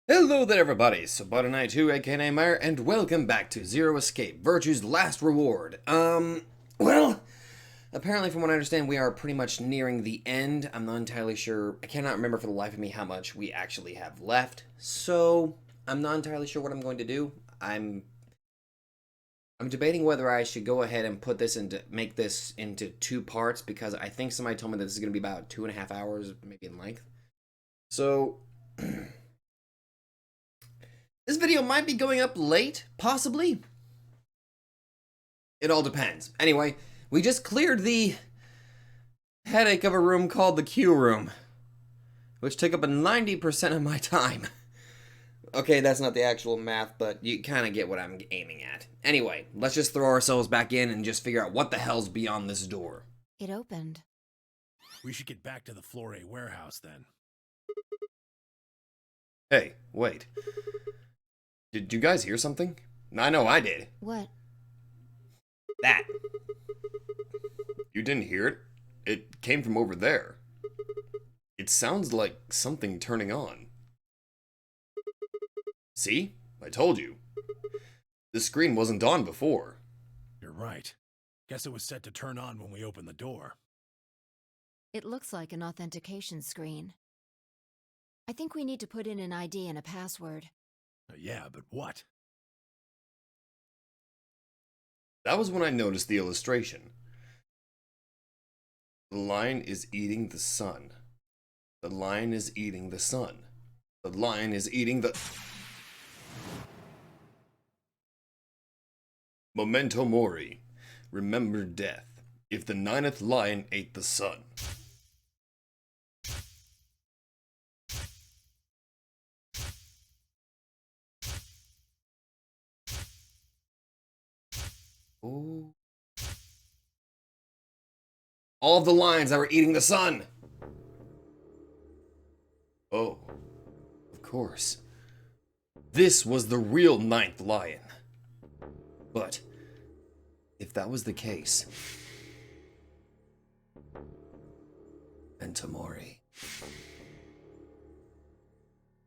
Hello there everybody, Sabata92 aka Meyer, and welcome back to Zero Escape, Virtue's Last Reward. Well, apparently from what I understand we are pretty much nearing the end. I'm not entirely sure, I cannot remember for the life of me how much we actually have left, so I'm not entirely sure what I'm going to do. I'm debating whether I should go ahead and make this into two parts, because I think somebody told me that this is going to be about 2.5 hours, maybe in length. So... This video might be going up late, possibly. It all depends. Anyway, we just cleared the headache of a room called the Q room, which took up a 90% of my time. Okay, that's not the actual math, but you kind of get what I'm aiming at. Anyway, let's just throw ourselves back in and just figure out what the hell's beyond this door. It opened. We should get back to the Flore warehouse then. Hey, wait. Did you guys hear something? I know I did. What? That. You didn't hear it? It came from over there. It sounds like something turning on. See? I told you. The screen wasn't on before. You're right. Guess it was set to turn on when we opened the door. It looks like an authentication screen. I think we need to put in an ID and a password. Yeah, but what? That was when I noticed the illustration. The lion is eating the sun. The lion is eating the sun. The lion is eating the... Memento mori. Remember death. If the ninth lion ate the sun. Oh. All of the lions that were eating the sun. Oh, of course. This was the real ninth lion. But if that was the case, and Tamori,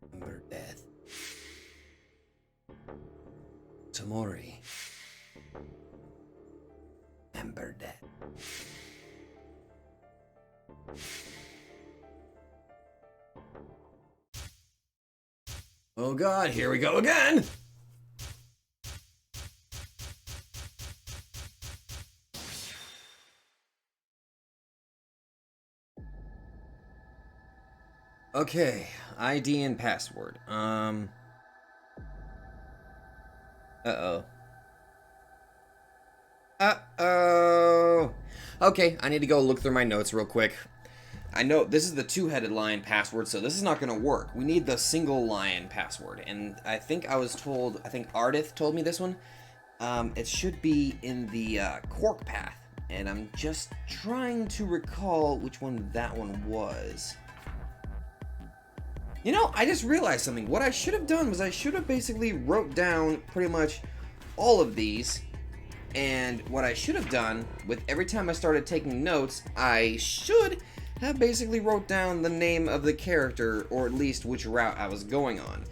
remember death. Tamori. Remember death. Oh God, here we go again! Okay, ID and password. Uh-oh. Uh-oh. Okay, I need to go look through my notes real quick. I know this is the two-headed lion password, so this is not going to work. We need the single lion password, and I think Ardith told me this one. It should be in the cork path, and I'm just trying to recall which one that one was. You know, I just realized something. What I should have done was I should have basically wrote down pretty much all of these. And what I should have done, with every time I started taking notes, I should have basically wrote down the name of the character, or at least which route I was going on.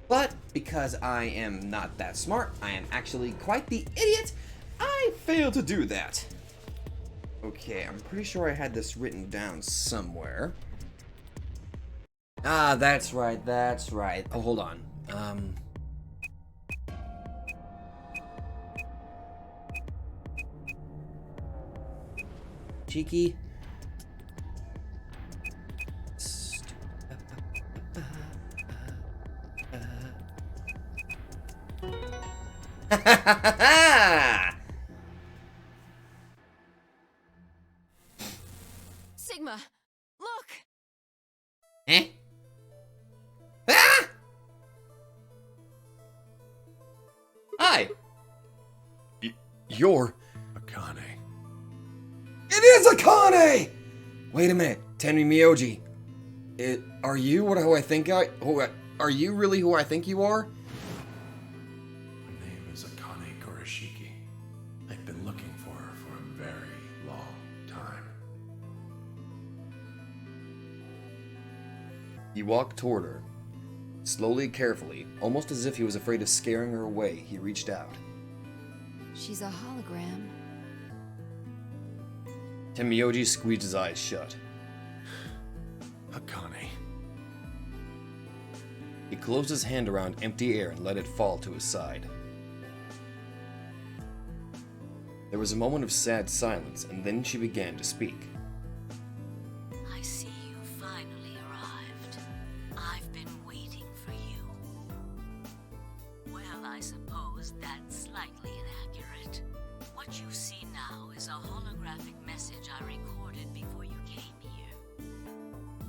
But, because I am not that smart, I am actually quite the idiot, I failed to do that. Okay, I'm pretty sure I had this written down somewhere. Ah, that's right, that's right. Oh, hold on. Cheeky. Sigma, look! Eh? Ah! Hi. You're... Akane. It is Akane! Wait a minute, Tenmi Miyoji. Are you who are you really who I think you are? My name is Akane Kurashiki. I've been looking for her for a very long time. You walk toward her, Slowly, carefully, almost as if he was afraid of scaring her away, he reached out. She's a hologram. Tenmyoji squeezed his eyes shut. Akane. He closed his hand around empty air and let it fall to his side. There was a moment of sad silence, and then she began to speak. I see you finally arrived. I've been waiting for you. Well, I suppose that's slightly inaccurate. What you see now is a holographic message I recorded before you came here.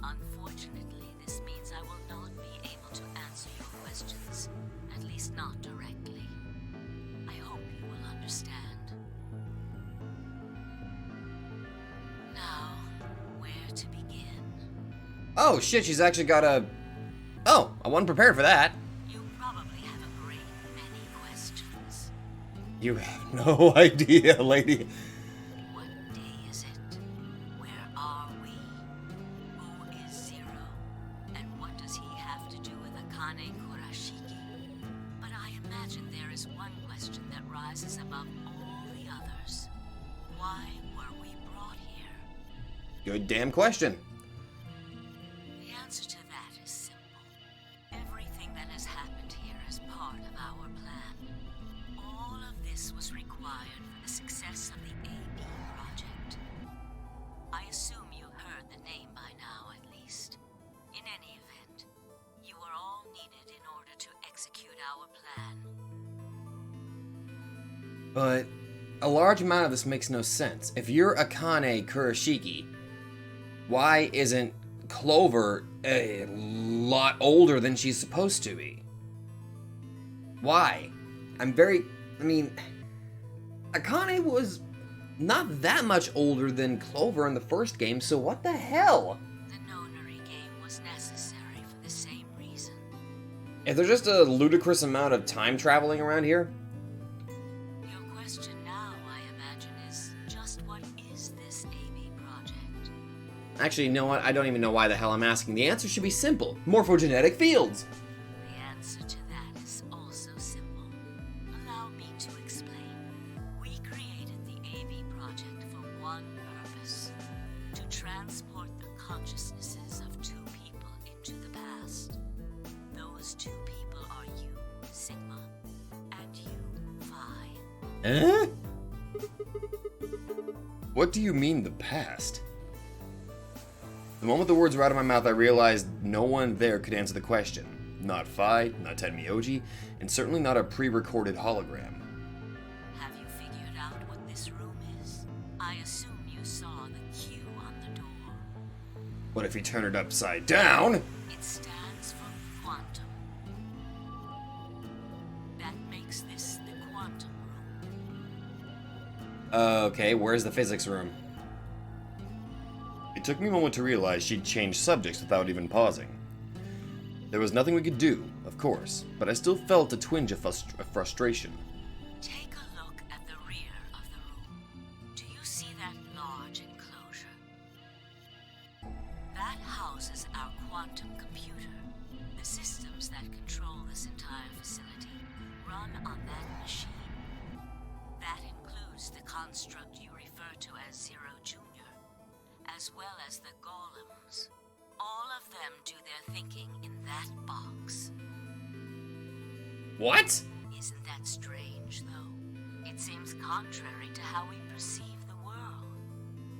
Unfortunately, this means I will not be able to answer your questions, at least not directly. I hope you will understand. Now, where to begin? Oh shit, she's actually got a... Oh, I wasn't prepared for that. You probably have a great many questions. You have no idea, lady. What day is it? Where are we? Who is Zero? And what does he have to do with Akane Kurashiki? But I imagine there is one question that rises above all the others. Why were we brought here? Good damn question. The answer to that is simple. Everything that has happened here is part of our plan. All of this was required for the success of the AB project. I assume you heard the name by now, at least. In any event, you are all needed in order to execute our plan. But a large amount of this makes no sense. If you're Akane Kurashiki, why isn't Clover a lot older than she's supposed to be? Why? I mean, Akane was not that much older than Clover in the first game, so what the hell? The Nonary game was necessary for the same reason. Is there just a ludicrous amount of time traveling around here? Your question now, I imagine, is just what is this AB project? Actually, you know what? I don't even know why the hell I'm asking. The answer should be simple. Morphogenetic fields. The answer to that is also simple. Allow me to explain. We created the AB project for one purpose: to transport the consciousnesses of two people into the past. Those two people are you, Sigma, and you, Phi. Eh? What do you mean, the past? The moment the words were out of my mouth, I realized no one there could answer the question. Not Phi, not Tenmyoji, and certainly not a pre-recorded hologram. Have you figured out what this room is? I assume you saw the Q on the door. What if you turn it upside down? It stands for quantum. That makes this the quantum room. Okay, where's the physics room? It took me a moment to realize she'd changed subjects without even pausing. There was nothing we could do, of course, but I still felt a twinge of frustration. Take a look at the rear of the room. Do you see that large enclosure? That houses our quantum computer. The systems that control this entire facility run on that machine. That includes the construct you refer to as Zero Jr., as well as the golems. All of them do their thinking in that box. What? Isn't that strange, though? It seems contrary to how we perceive the world.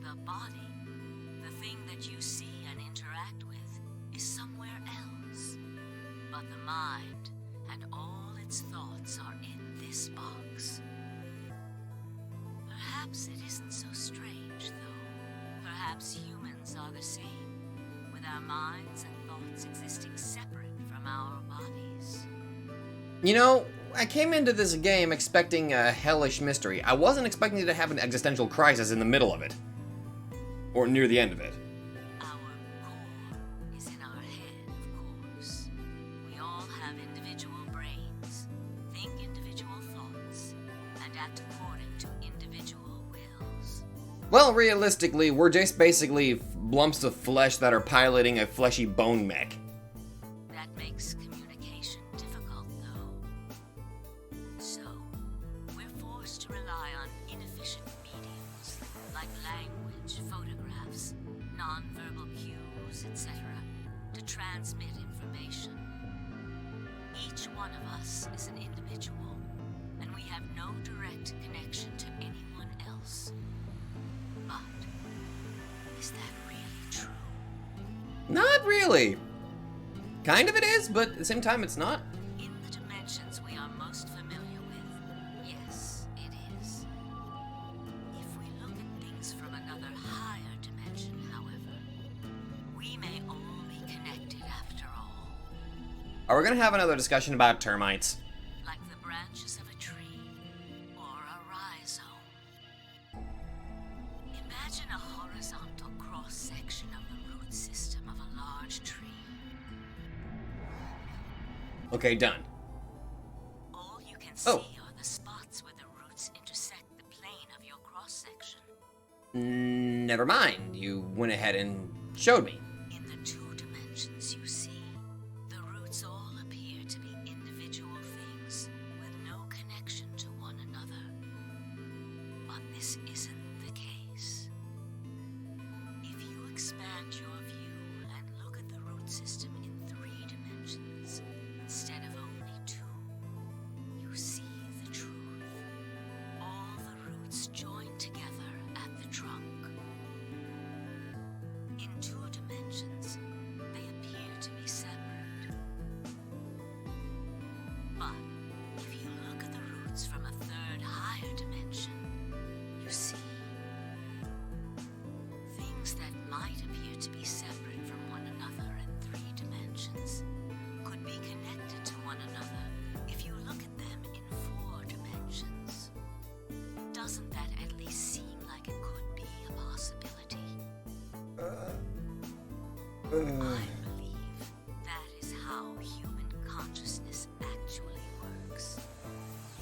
The body, the thing that you see and interact with, is somewhere else. But the mind and all its thoughts are in this box. Perhaps it isn't so strange, though. Perhaps humans are the same, with our minds and thoughts existing separate from our bodies. You know, I came into this game expecting a hellish mystery. I wasn't expecting to have an existential crisis in the middle of it. Or near the end of it. Our core is in our head, of course. We all have individual brains, think individual thoughts, and act according to individual wills. Well, realistically, we're just basically lumps of flesh that are piloting a fleshy bone mech. That makes communication transmit information. Each one of us is an individual, and we have no direct connection to anyone else. But is that really true? Not really. Kind of it is, but at the same time it's not. In the dimensions we are most familiar with, yes, it is. If we look at things from another higher dimension, however, we may all be connected after all. Are we gonna have another discussion about termites? Like the branches of a tree or a rhizome. Imagine a horizontal cross-section of the root system of a large tree. Okay, done. All you can Oh. see are the spots where the roots intersect the plane of your cross-section. Never mind. You went ahead and showed me. In the two dimensions you see, the roots all appear to be individual things with no connection to one another. But this isn't the case. If you expand your view and look at the root system in 3 dimensions instead of only 2, you see the truth. All the roots join together at the trunk. In 2 dimensions, they appear to be separate. But if you look at the roots from a 3rd higher dimension, you see things that might appear to be separate from one another in 3 dimensions could be connected to one another if you look at them in 4 dimensions. Doesn't that at least seem like it could be a possibility? I believe that is how human consciousness actually works.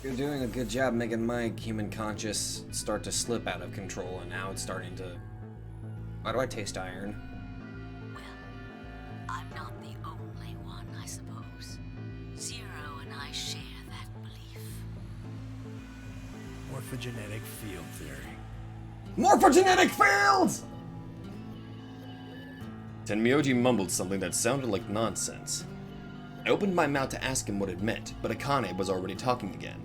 You're doing a good job making my human conscious start to slip out of control, and now it's starting to... Why do I taste iron? Well, I'm not the only one, I suppose. Zero and I share that belief. Morphogenetic field theory. Morphogenetic fields! Tenmyoji mumbled something that sounded like nonsense. I opened my mouth to ask him what it meant, but Akane was already talking again.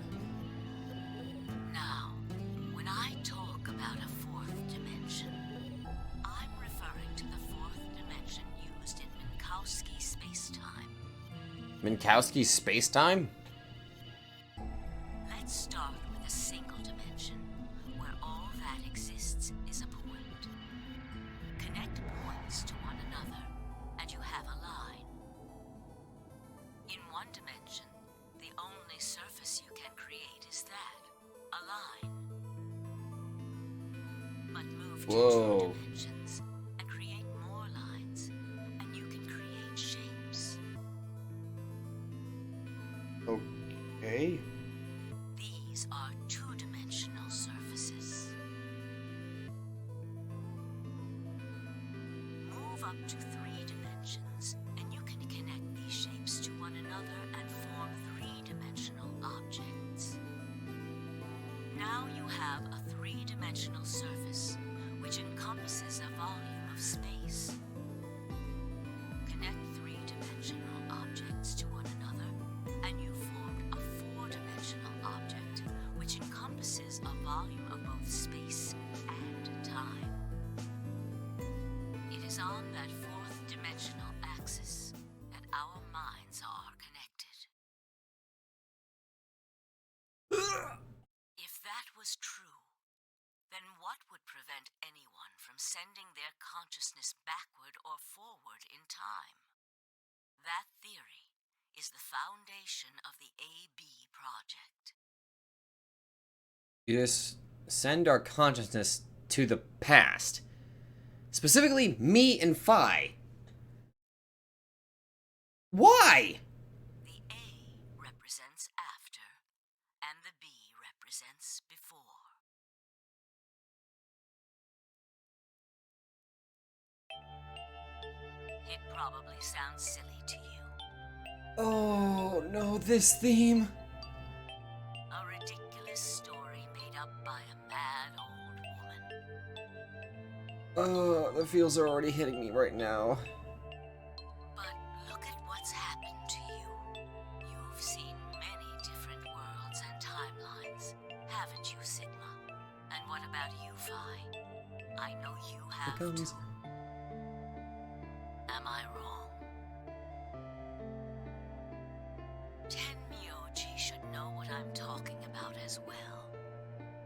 Now, when I talk about a 4th dimension, I'm referring to the 4th dimension used in Minkowski space-time. Minkowski space-time? Let's start with a single dimension, where all that exists is a point. Connect points to one another, and you have a line. In 1 dimension, the only surface you can create is that, a line. But move to Whoa. 2 dimensions and create more lines, and you can create shapes. Okay. These are 2-dimensional surfaces. Move up to 3 dimensions, and you can connect these shapes to one another and form 3-dimensional objects. Now you have a 3-dimensional surface, which encompasses a volume of space. Connect 3-dimensional objects to one another, and you formed a 4-dimensional object, which encompasses a volume of both space and time. It is on that 4th dimensional axis that our minds are connected. If that was true, then what would prevent anyone from sending their consciousness backward or forward in time? That theory is the foundation of the AB project. You just send our consciousness to the past. Specifically, me and Phi. Why? The A represents after, and the B represents before. It probably sounds silly to you. Oh, no, this theme. A ridiculous story made up by a mad old woman. Oh, the feels are already hitting me right now. But Sigma. And what about you, Vi? I know you have Here comes. too. Am I wrong? Tenmyoji should know what I'm talking about as well.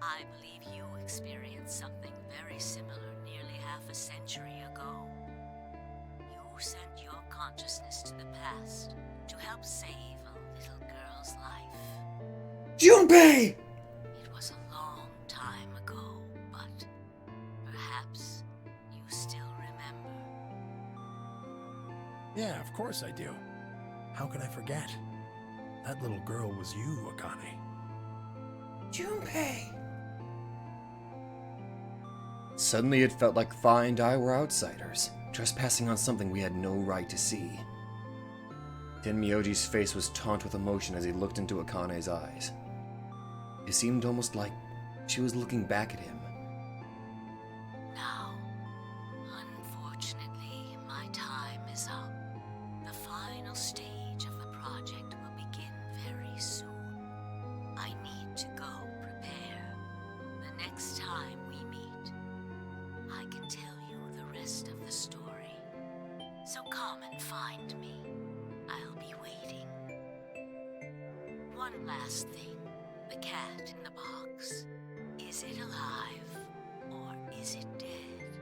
I believe you experienced something very similar nearly half a century ago. You sent your consciousness to the past to help save a little girl's life. Junpei! It was a long time ago, but perhaps you still remember. Yeah, of course I do. How can I forget? That little girl was you, Akane. Junpei! Suddenly it felt like Fi and I were outsiders, trespassing on something we had no right to see. Tenmyoji's face was taut with emotion as he looked into Akane's eyes. It seemed almost like she was looking back at him. Now, unfortunately, my time is up. The final stage of the project will begin very soon. I need to go prepare. The next time we meet, I can tell you the rest of the story. So come and find me. I'll be waiting. One last thing. The cat in the box. Is it alive or is it dead?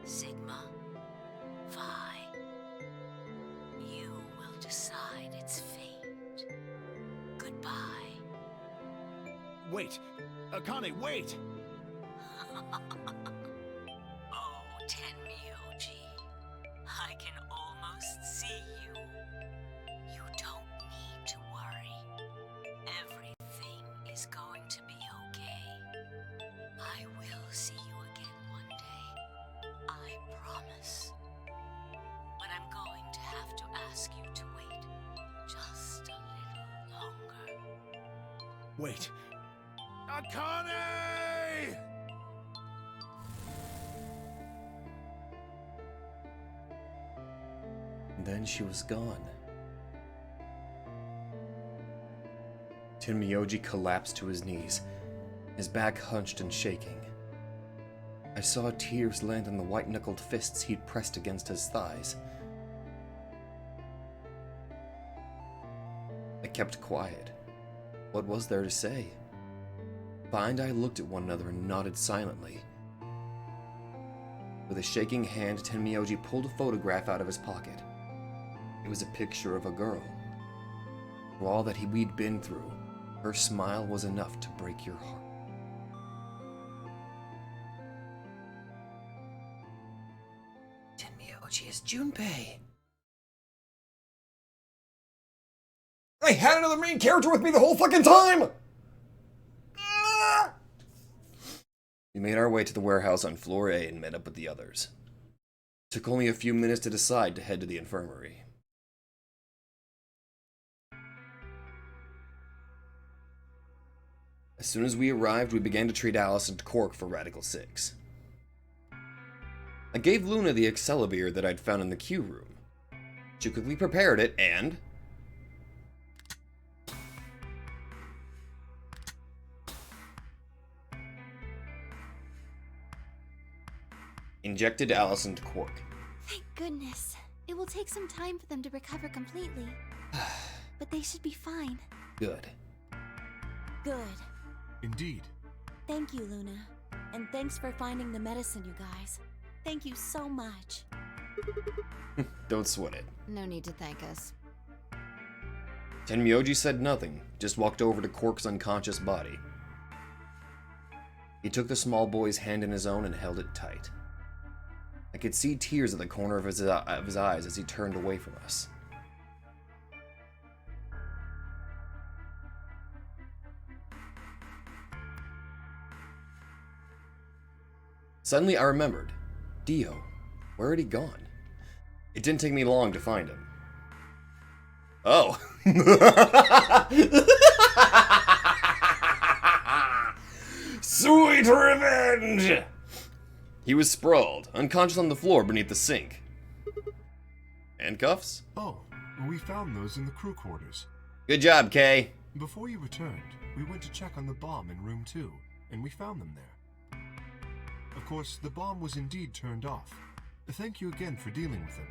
Sigma, Vi, you will decide its fate. Goodbye. Wait! Akane, wait! Oh, Tenmyoji, I can almost see you. You don't need to worry. Everything is going to be okay. I will see you again one day. I promise. But I'm going to have to ask you to wait just a little longer. Wait! Akane! And then she was gone. Tenmyoji collapsed to his knees, his back hunched and shaking. I saw tears land on the white-knuckled fists he'd pressed against his thighs. I kept quiet. What was there to say? Fi and I looked at one another and nodded silently. With a shaking hand, Tenmyoji pulled a photograph out of his pocket. It was a picture of a girl. For all that we'd been through, her smile was enough to break your heart. Tenmyoji is Junpei. I had another main character with me the whole fucking time! We made our way to the warehouse on floor A and met up with the others. It took only a few minutes to decide to head to the infirmary. As soon as we arrived, we began to treat Alice and Cork for Radical 6. I gave Luna the Excalibur that I'd found in the Q room. She quickly prepared it and... injected Alice and Cork. Thank goodness. It will take some time for them to recover completely. But they should be fine. Good. Good. Indeed. Thank you, Luna. And thanks for finding the medicine, you guys. Thank you so much. Don't sweat it. No need to thank us. Tenmyoji said nothing, just walked over to Cork's unconscious body. He took the small boy's hand in his own and held it tight. I could see tears at the corner of his eyes as he turned away from us. Suddenly I remembered. Dio, where had he gone? It didn't take me long to find him. Oh. Sweet revenge! He was sprawled, unconscious on the floor beneath the sink. Handcuffs? Oh, we found those in the crew quarters. Good job, Kay. Before you returned, we went to check on the bomb in room 2. and we found them there. Of course, the bomb was indeed turned off. Thank you again for dealing with them.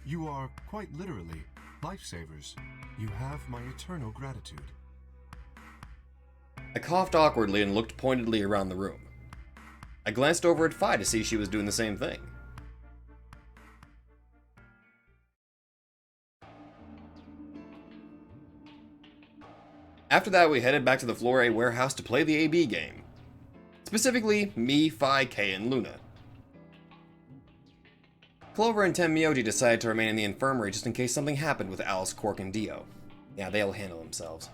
You are, quite literally, lifesavers. You have my eternal gratitude. I coughed awkwardly and looked pointedly around the room. I glanced over at Phi to see she was doing the same thing. After that, we headed back to the Floor A warehouse to play the AB game. Specifically, me, Phi, Kay, and Luna. Clover and Tenmyoji decided to remain in the infirmary just in case something happened with Alice, Quark, and Dio. Yeah, they'll handle themselves.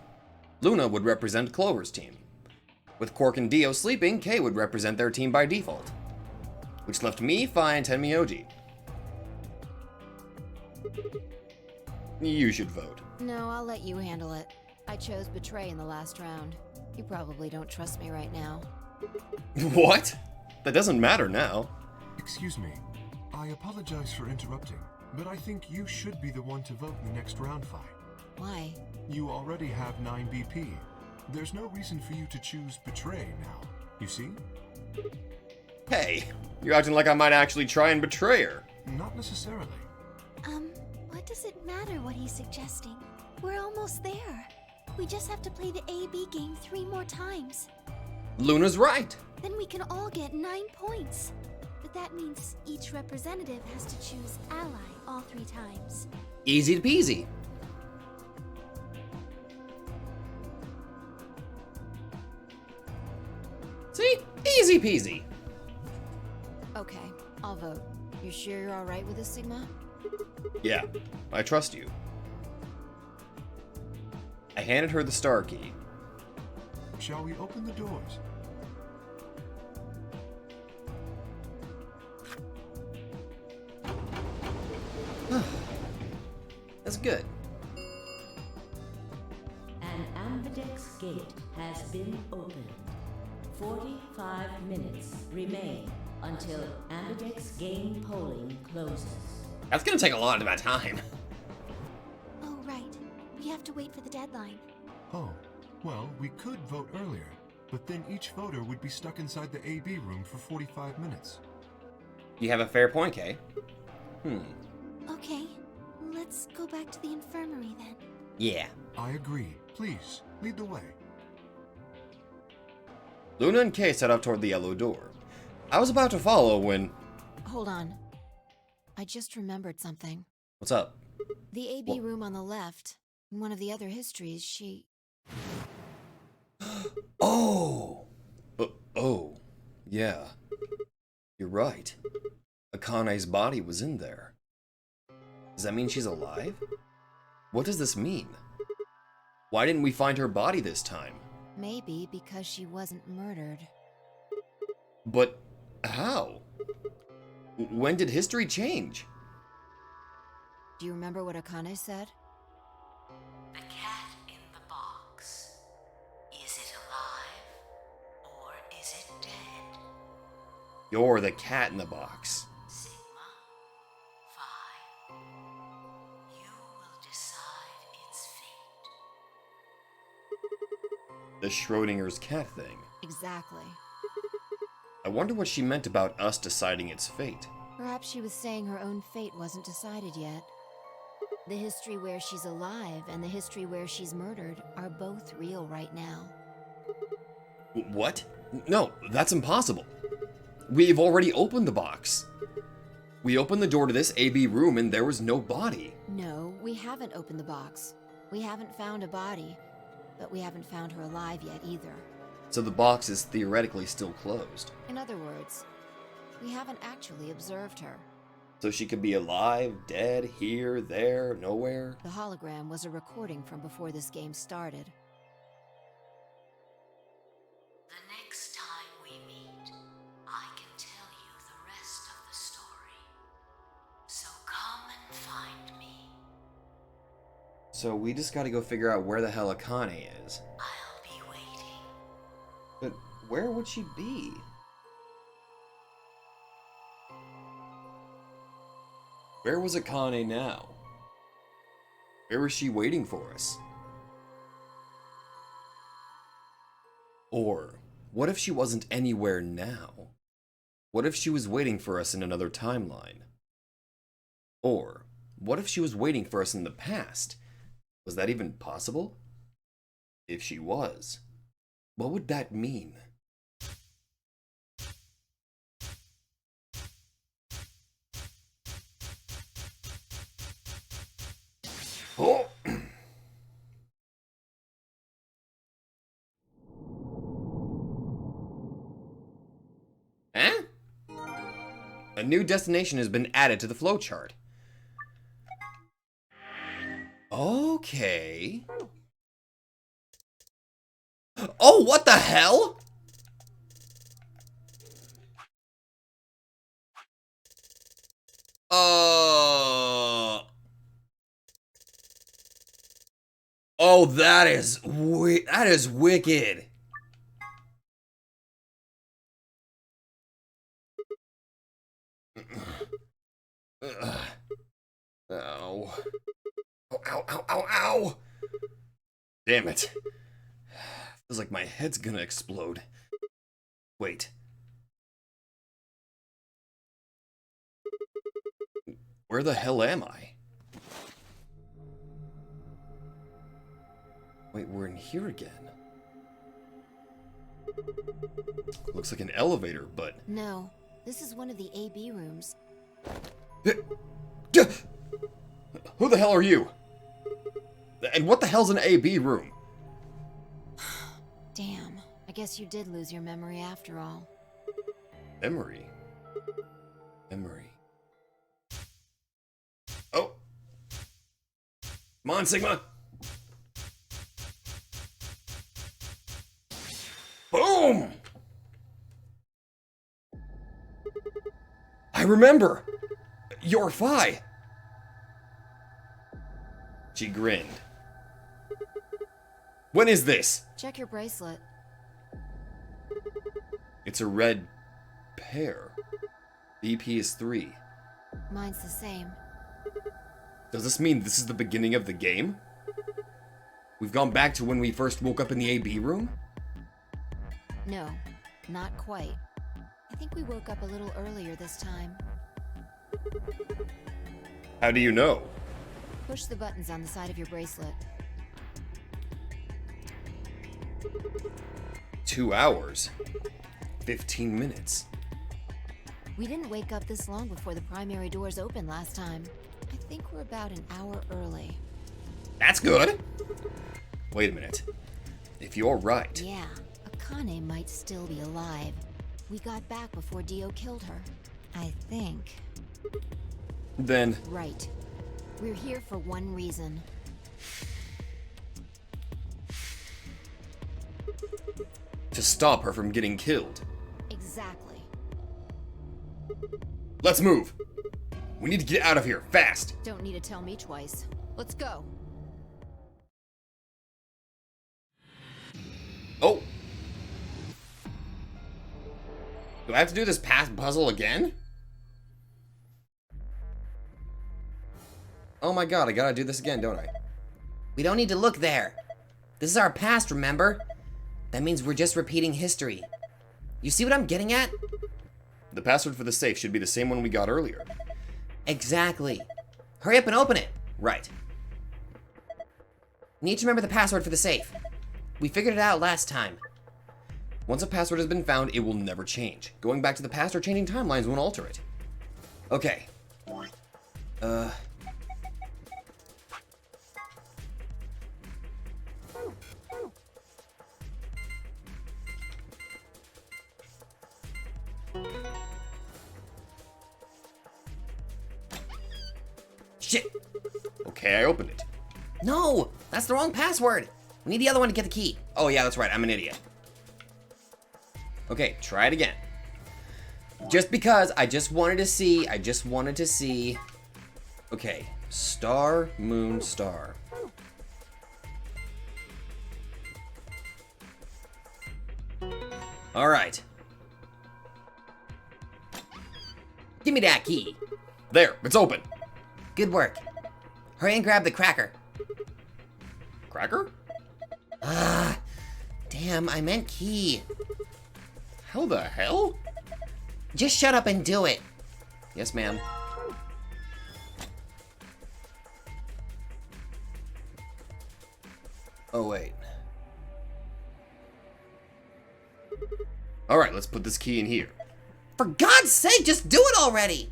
Luna would represent Clover's team. With Quark and Dio sleeping, Kay would represent their team by default. Which left me, Phi, and Tenmyoji. You should vote. No, I'll let you handle it. I chose Betray in the last round. You probably don't trust me right now. What? That doesn't matter now. Excuse me. I apologize for interrupting, but I think you should be the one to vote in the next round, Phi. Why? You already have 9 BP. There's no reason for you to choose Betray now, you see? Hey, you're acting like I might actually try and betray her. Not necessarily. What does it matter what he's suggesting? We're almost there. We just have to play the AB game 3 more times. Luna's right. Then we can all get 9 points. But that means each representative has to choose ally all 3 times. Easy peasy. See? Easy peasy. Okay, I'll vote. You sure you're alright with this, Sigma? Yeah, I trust you. I handed her the star key. Shall we open the doors? That's good. An ambidex gate has been opened. 45 minutes remain until ambidex game polling closes. That's gonna take a lot of my time. Oh, right. We have to wait for the deadline. Oh, well, we could vote earlier, but then each voter would be stuck inside the AB room for 45 minutes. You have a fair point, Kay. Okay, let's go back to the infirmary then. Yeah. I agree. Please, lead the way. Luna and Kay set off toward the yellow door. I was about to follow when... Hold on. I just remembered something. What's up? The AB room on the left, in one of the other histories, she... Oh! Yeah. You're right. Akane's body was in there. Does that mean she's alive? What does this mean? Why didn't we find her body this time? Maybe because she wasn't murdered. But how? When did history change? Do you remember what Akane said? The cat in the box. Is it alive or is it dead? You're the cat in the box. Sigma, Phi, you will decide its fate. The Schrodinger's cat thing. Exactly. I wonder what she meant about us deciding its fate. Perhaps she was saying her own fate wasn't decided yet. The history where she's alive and the history where she's murdered are both real right now. What? No, that's impossible. We've already opened the box. We opened the door to this AB room and there was no body. No, we haven't opened the box. We haven't found a body, but we haven't found her alive yet either. So the box is theoretically still closed. In other words, we haven't actually observed her. So she could be alive, dead, here, there, nowhere. The hologram was a recording from before this game started. The next time we meet, I can tell you the rest of the story. So come and find me. So we just gotta go figure out where the hell Akane is. I'll be waiting. But where would she be? Where was Akane now? Where was she waiting for us? Or what if she wasn't anywhere now? What if she was waiting for us in another timeline? Or, what if she was waiting for us in the past? Was that even possible? If she was, what would that mean? Oh! Eh? A new destination has been added to the flowchart. Okay. Oh, what the hell? Oh, that is wicked. Ow. Ow, ow, ow, ow, ow! Damn it. Feels like my head's gonna explode. Wait. Where the hell am I? Wait, we're in here again. Looks like an elevator, but... No, this is one of the AB rooms. Who the hell are you? And what the hell's an AB room? Damn, I guess you did lose your memory after all. Memory? Memory. Oh! Come on, Sigma! Boom! I remember! You're Phi! She grinned. When is this? Check your bracelet. It's a red pair. BP is 3. Mine's the same. Does this mean this is the beginning of the game? We've gone back to when we first woke up in the AB room? No, not quite. I think we woke up a little earlier this time. How do you know? Push the buttons on the side of your bracelet. 2 hours. 15 minutes. We didn't wake up this long before the primary doors opened last time. I think we're about an hour early. That's good. Wait a minute. If you're right... Yeah, Akane might still be alive. We got back before Dio killed her. I think. Then... Right. We're here for one reason. to stop her from getting killed. Exactly. Let's move. We need to get out of here, fast. Don't need to tell me twice. Let's go. Oh. Do I have to do this past puzzle again? Oh my god, I gotta do this again, don't I? We don't need to look there. This is our past, remember? That means we're just repeating history. You see what I'm getting at? The password for the safe should be the same one we got earlier. Exactly. Hurry up and open it. Right. Need to remember the password for the safe. We figured it out last time. Once a password has been found, it will never change. Going back to the past or changing timelines won't alter it. Okay. Shit. Okay, I opened it. No, that's the wrong password. We need the other one to get the key. Oh yeah, that's right, I'm an idiot. Okay, try it again. Just because I just wanted to see. Okay, star, moon, star. All right. Give me that key. There, it's open. Good work. Hurry and grab the cracker. Cracker? Ah, damn, I meant key. How the hell? Just shut up and do it. Yes, ma'am. Oh, wait. Alright, let's put this key in here. For God's sake, just do it already!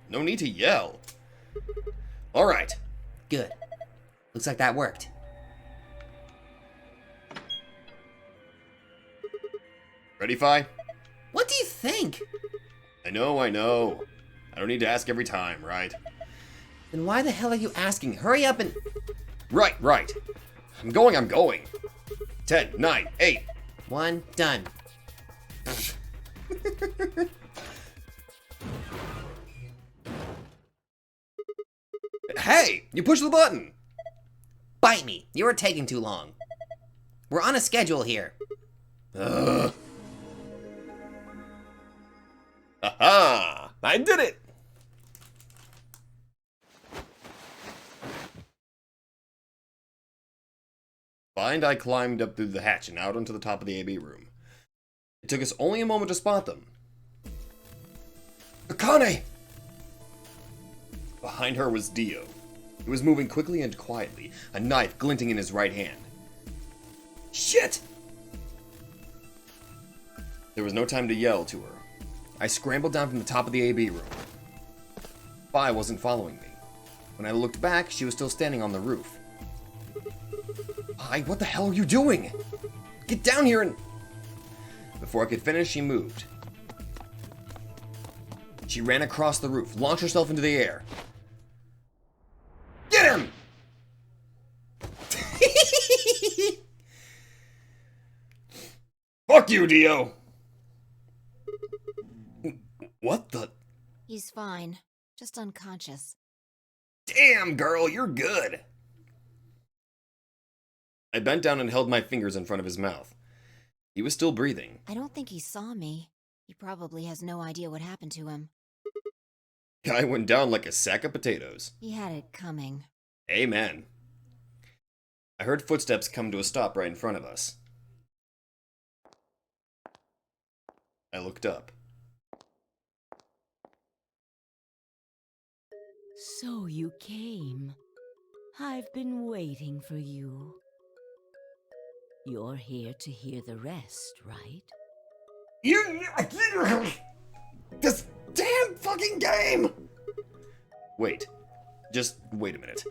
No need to yell. Alright. Good. Looks like that worked. Ready, Fi? What do you think? I know. I don't need to ask every time, right? Then why the hell are you asking? Hurry up and... Right. I'm going. 10, 9, 8. 1, done. Hey, you pushed the button. Bite me. You were taking too long. We're on a schedule here. Ugh. Aha! I did it! I climbed up through the hatch and out onto the top of the AB room. It took us only a moment to spot them. Akane! Behind her was Dio. He was moving quickly and quietly, a knife glinting in his right hand. Shit! There was no time to yell to her. I scrambled down from the top of the AB room. Fi wasn't following me. When I looked back, she was still standing on the roof. Fi, what the hell are you doing? Get down here and... Before I could finish, she moved. She ran across the roof, launched herself into the air. Get him! Fuck you, Dio! What the... He's fine. Just unconscious. Damn, girl, you're good! I bent down and held my fingers in front of his mouth. He was still breathing. I don't think he saw me. He probably has no idea what happened to him. Guy went down like a sack of potatoes. He had it coming. Amen. I heard footsteps come to a stop right in front of us. I looked up. So you came. I've been waiting for you. You're here to hear the rest, right? This damn fucking game! Wait. Just wait a minute.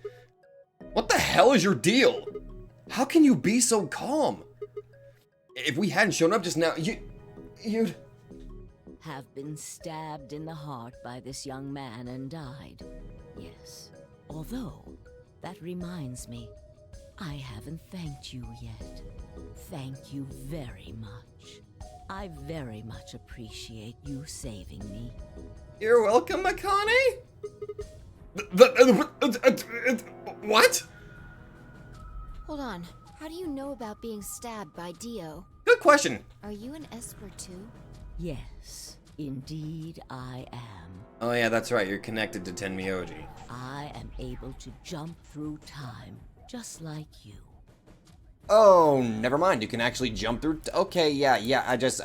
What the hell is your deal? How can you be so calm? If we hadn't shown up just now, you'd... Have been stabbed in the heart by this young man and died. Yes. Although, that reminds me, I haven't thanked you yet. Thank you very much. I very much appreciate you saving me. You're welcome, Akane? What? Hold on. How do you know about being stabbed by Dio? Good question. Are you an Esper too? Yes, indeed I am. Oh yeah, that's right. You're connected to Tenmyoji. I am able to jump through time, just like you. Oh, never mind. You can actually jump through... Okay, yeah. I just...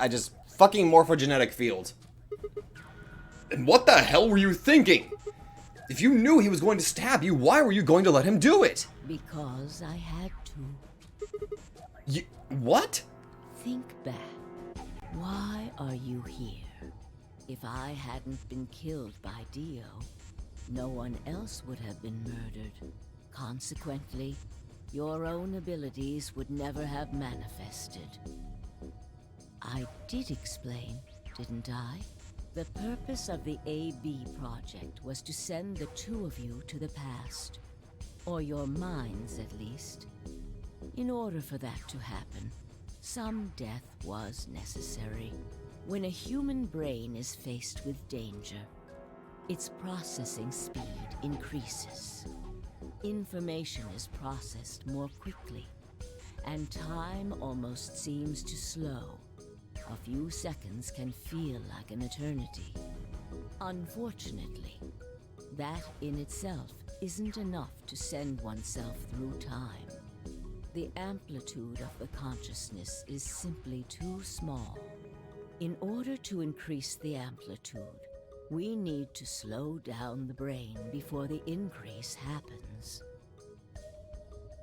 Fucking morphogenetic field. And what the hell were you thinking? If you knew he was going to stab you, why were you going to let him do it? Because I had to. What? Think back. Why are you here? If I hadn't been killed by Dio, no one else would have been murdered. Consequently, your own abilities would never have manifested. I did explain, didn't I? The purpose of the AB project was to send the two of you to the past. Or your minds, at least. In order for that to happen, some death was necessary. When a human brain is faced with danger, its processing speed increases. Information is processed more quickly, and time almost seems to slow. A few seconds can feel like an eternity. Unfortunately, that in itself isn't enough to send oneself through time. The amplitude of the consciousness is simply too small. In order to increase the amplitude, we need to slow down the brain before the increase happens.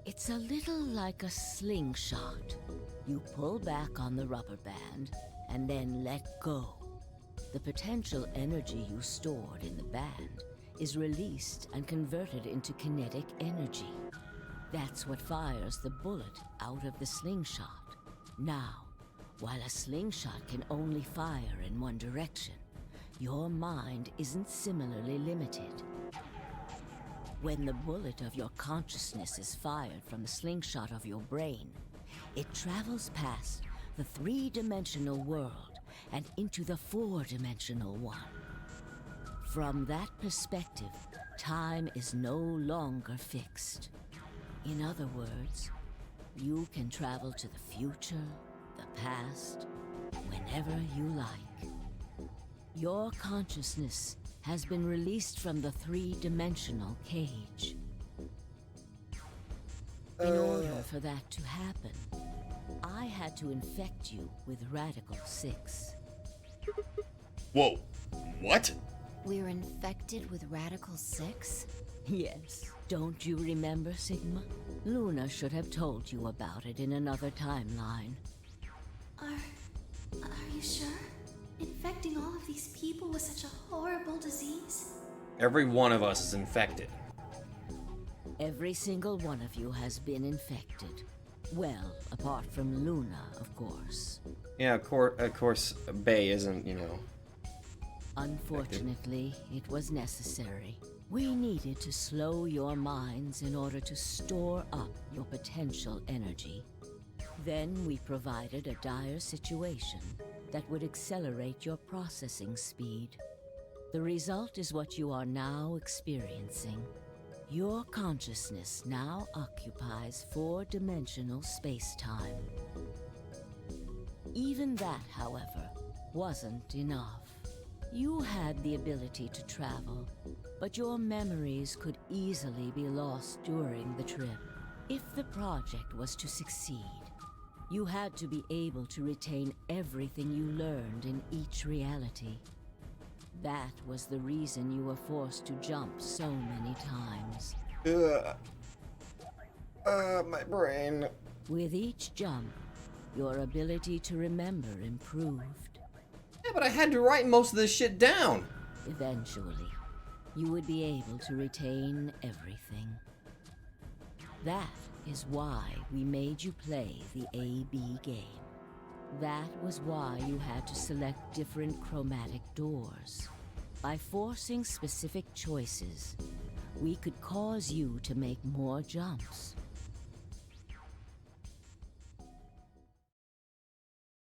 It's a little like a slingshot. You pull back on the rubber band and then let go. The potential energy you stored in the band is released and converted into kinetic energy. That's what fires the bullet out of the slingshot. Now, while a slingshot can only fire in one direction, your mind isn't similarly limited. When the bullet of your consciousness is fired from the slingshot of your brain, it travels past the three-dimensional world and into the four-dimensional one. From that perspective, time is no longer fixed. In other words, you can travel to the future, the past, whenever you like. Your consciousness has been released from the three-dimensional cage. In order for that to happen, I had to infect you with Radical 6. Whoa, what? We're infected with Radical 6? Yes. Don't you remember, Sigma? Luna should have told you about it in another timeline. Are you sure? Infecting all of these people with such a horrible disease? Every one of us is infected. Every single one of you has been infected. Well, apart from Luna, of course. Yeah, of course, Bay isn't, Unfortunately, it was necessary. We needed to slow your minds in order to store up your potential energy. Then we provided a dire situation that would accelerate your processing speed. The result is what you are now experiencing. Your consciousness now occupies four-dimensional space-time. Even that, however, wasn't enough. You had the ability to travel, but your memories could easily be lost during the trip. If the project was to succeed, you had to be able to retain everything you learned in each reality. That was the reason you were forced to jump so many times. My brain. With each jump, your ability to remember improved. Yeah, but I had to write most of this shit down. Eventually, you would be able to retain everything. That is why we made you play the A-B game. That was why you had to select different chromatic doors. By forcing specific choices, we could cause you to make more jumps.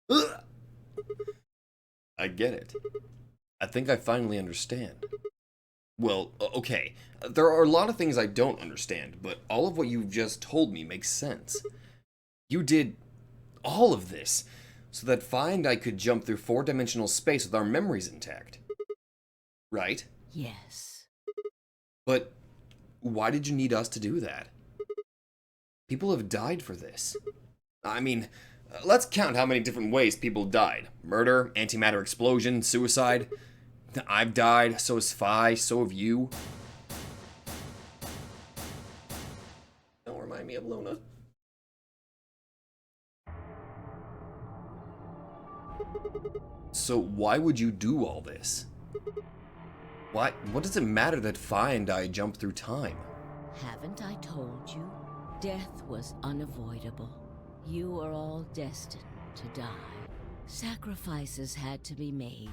Ugh. I get it. I think I finally understand. Well, okay. There are a lot of things I don't understand, but all of what you've just told me makes sense. You did all of this so that Find I could jump through four-dimensional space with our memories intact. Right? Yes. But why did you need us to do that? People have died for this. I mean, let's count how many different ways people died. Murder, antimatter explosion, suicide. I've died, so has Phi, so have you. Don't remind me of Luna. So why would you do all this? What does it matter that Phi and I jump through time? Haven't I told you? Death was unavoidable. You are all destined to die. Sacrifices had to be made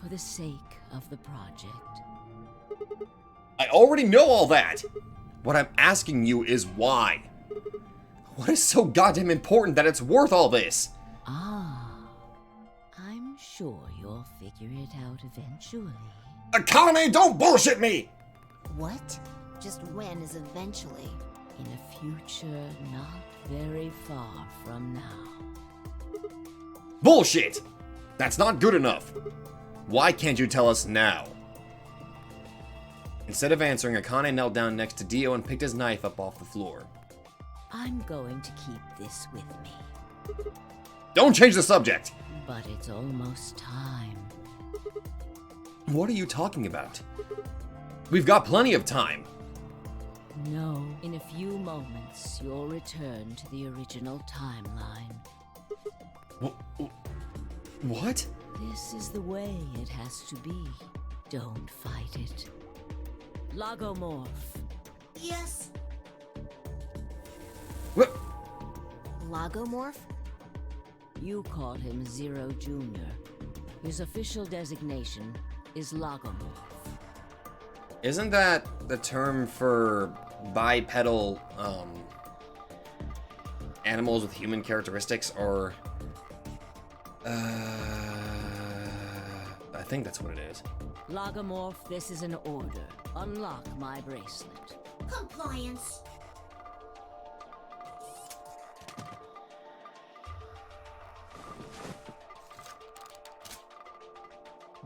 for the sake of the project. I already know all that! What I'm asking you is why? What is so goddamn important that it's worth all this? Ah, I'm sure you'll figure it out eventually. Akane, don't bullshit me! What? Just when is eventually? In a future not very far from now. Bullshit! That's not good enough. Why can't you tell us now? Instead of answering, Akane knelt down next to Dio and picked his knife up off the floor. I'm going to keep this with me. Don't change the subject! But it's almost time. What are you talking about? We've got plenty of time. No, in a few moments, you'll return to the original timeline. What? This is the way it has to be. Don't fight it. Logomorph. Yes. What? Logomorph? You call him Zero Jr. His official designation is Logomorph. Isn't that the term for bipedal, animals with human characteristics, or... I think that's what it is. Logomorph, this is an order. Unlock my bracelet. Compliance.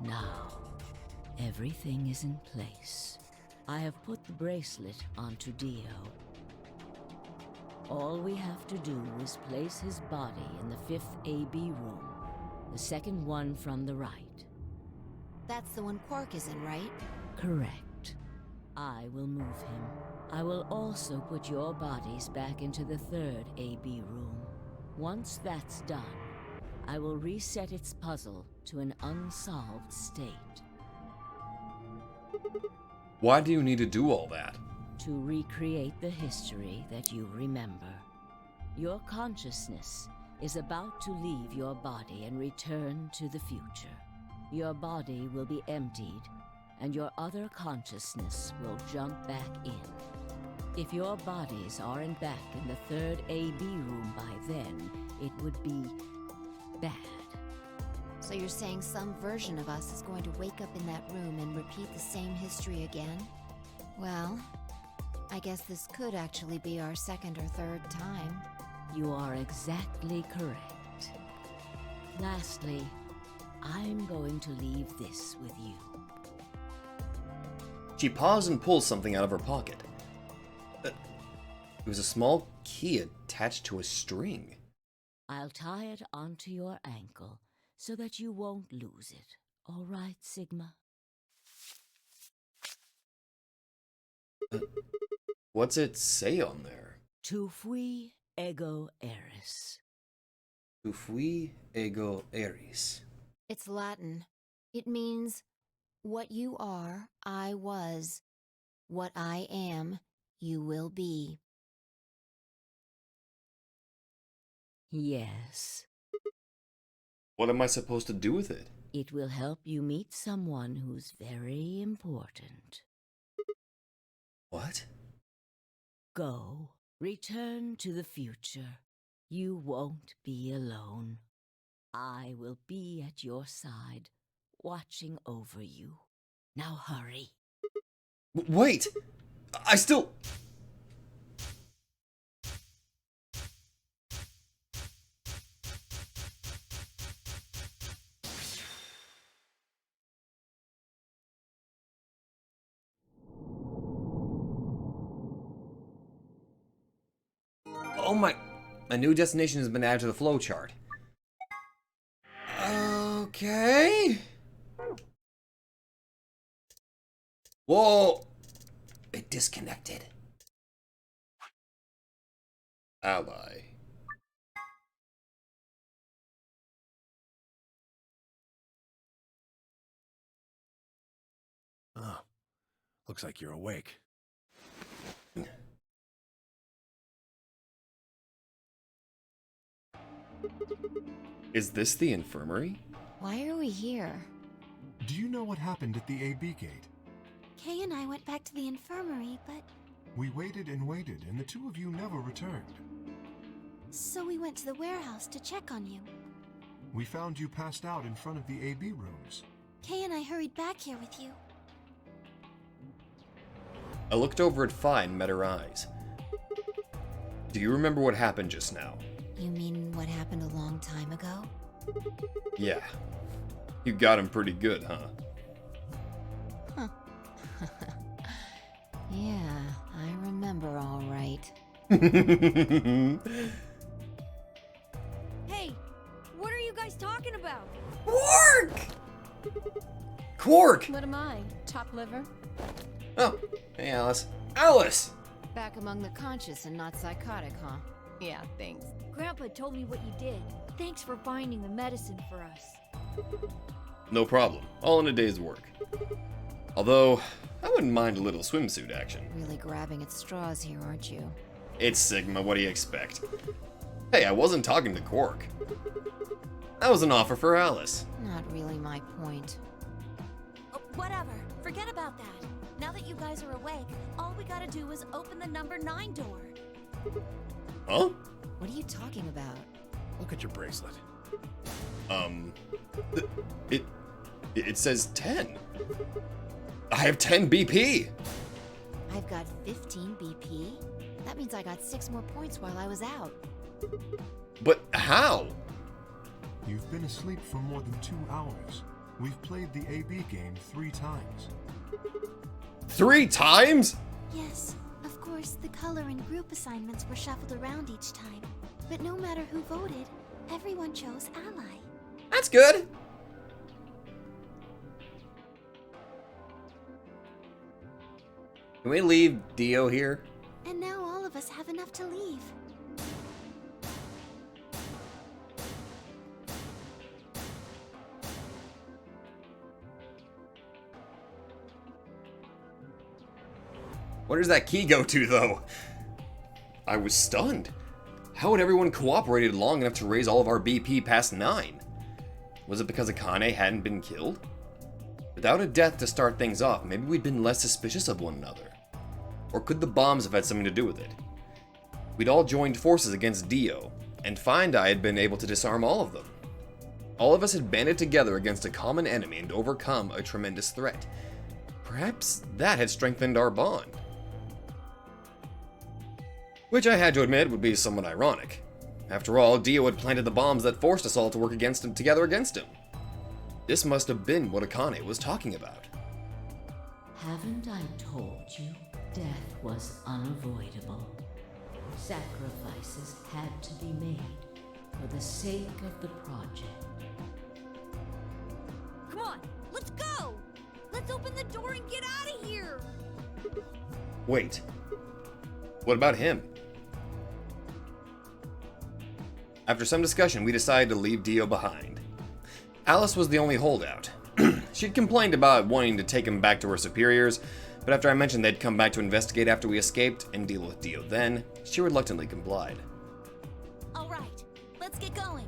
Now, everything is in place. I have put the bracelet onto Dio. All we have to do is place his body in the 5th AB room, the second one from the right. That's the one Quark is in, right? Correct. I will move him. I will also put your bodies back into the 3rd AB room. Once that's done, I will reset its puzzle to an unsolved state. Why do you need to do all that? To recreate the history that you remember. Your consciousness is about to leave your body and return to the future. Your body will be emptied, and your other consciousness will jump back in. If your bodies aren't back in the 3rd AB room by then, it would be bad. So you're saying some version of us is going to wake up in that room and repeat the same history again? Well, I guess this could actually be our 2nd or 3rd time. You are exactly correct. Lastly, I'm going to leave this with you. She paused and pulled something out of her pocket. It was a small key attached to a string. I'll tie it onto your ankle so that you won't lose it. All right, Sigma? What's it say on there? Tu fui ego eris. Tu fui ego eris. It's Latin. It means, what you are, I was. What I am, you will be. Yes. What am I supposed to do with it? It will help you meet someone who's very important. What? Go. Return to the future. You won't be alone. I will be at your side, watching over you. Now hurry. Wait! I still... Oh my... A new destination has been added to the flowchart. Okay... Whoa! It disconnected. Ally. Oh, looks like you're awake. Is this the infirmary? Why are we here? Do you know what happened at the AB gate? Kay and I went back to the infirmary, but... We waited, and the two of you never returned. So we went to the warehouse to check on you. We found you passed out in front of the AB rooms. Kay and I hurried back here with you. I looked over at Fi and met her eyes. Do you remember what happened just now? You mean what happened a long time ago? Yeah. You got him pretty good, huh? Huh. Yeah, I remember all right. Hey, Quark! What am I? Top liver? Oh, hey Alice. Alice! Back among the conscious and not psychotic, huh? Yeah, thanks. Grandpa told me what you did. Thanks for finding the medicine for us. No problem. All in a day's work. Although, I wouldn't mind a little swimsuit action. Really grabbing at straws here, aren't you? It's Sigma, what do you expect? Hey, I wasn't talking to Quark. That was an offer for Alice. Not really my point. Oh, whatever. Forget about that. Now that you guys are awake, all we gotta do is open the number 9 door. Huh? What are you talking about? Look at your bracelet. It says 10. I have 10 BP. I've got 15 BP. That means I got 6 more points while I was out. But how? You've been asleep for more than 2 hours. We've played the AB game 3 times. 3 times? Yes, of course, the color and group assignments were shuffled around each time. But no matter who voted, everyone chose Ally. That's good. Can we leave Dio here? And now all of us have enough to leave. Where does that key go to, though? I was stunned. How had everyone cooperated long enough to raise all of our BP past 9? Was it because Akane hadn't been killed? Without a death to start things off, maybe we'd been less suspicious of one another. Or could the bombs have had something to do with it? We'd all joined forces against Dio, and Find I had been able to disarm all of them. All of us had banded together against a common enemy and overcome a tremendous threat. Perhaps that had strengthened our bond. Which I had to admit would be somewhat ironic. After all, Dio had planted the bombs that forced us all to work together against him. This must have been what Akane was talking about. Haven't I told you death was unavoidable? Sacrifices had to be made for the sake of the project. Come on, let's go! Let's open the door and get out of here! Wait. What about him? After some discussion, we decided to leave Dio behind. Alice was the only holdout. She'd complained about wanting to take him back to her superiors, but after I mentioned they'd come back to investigate after we escaped and deal with Dio then, she reluctantly complied. Alright, let's get going.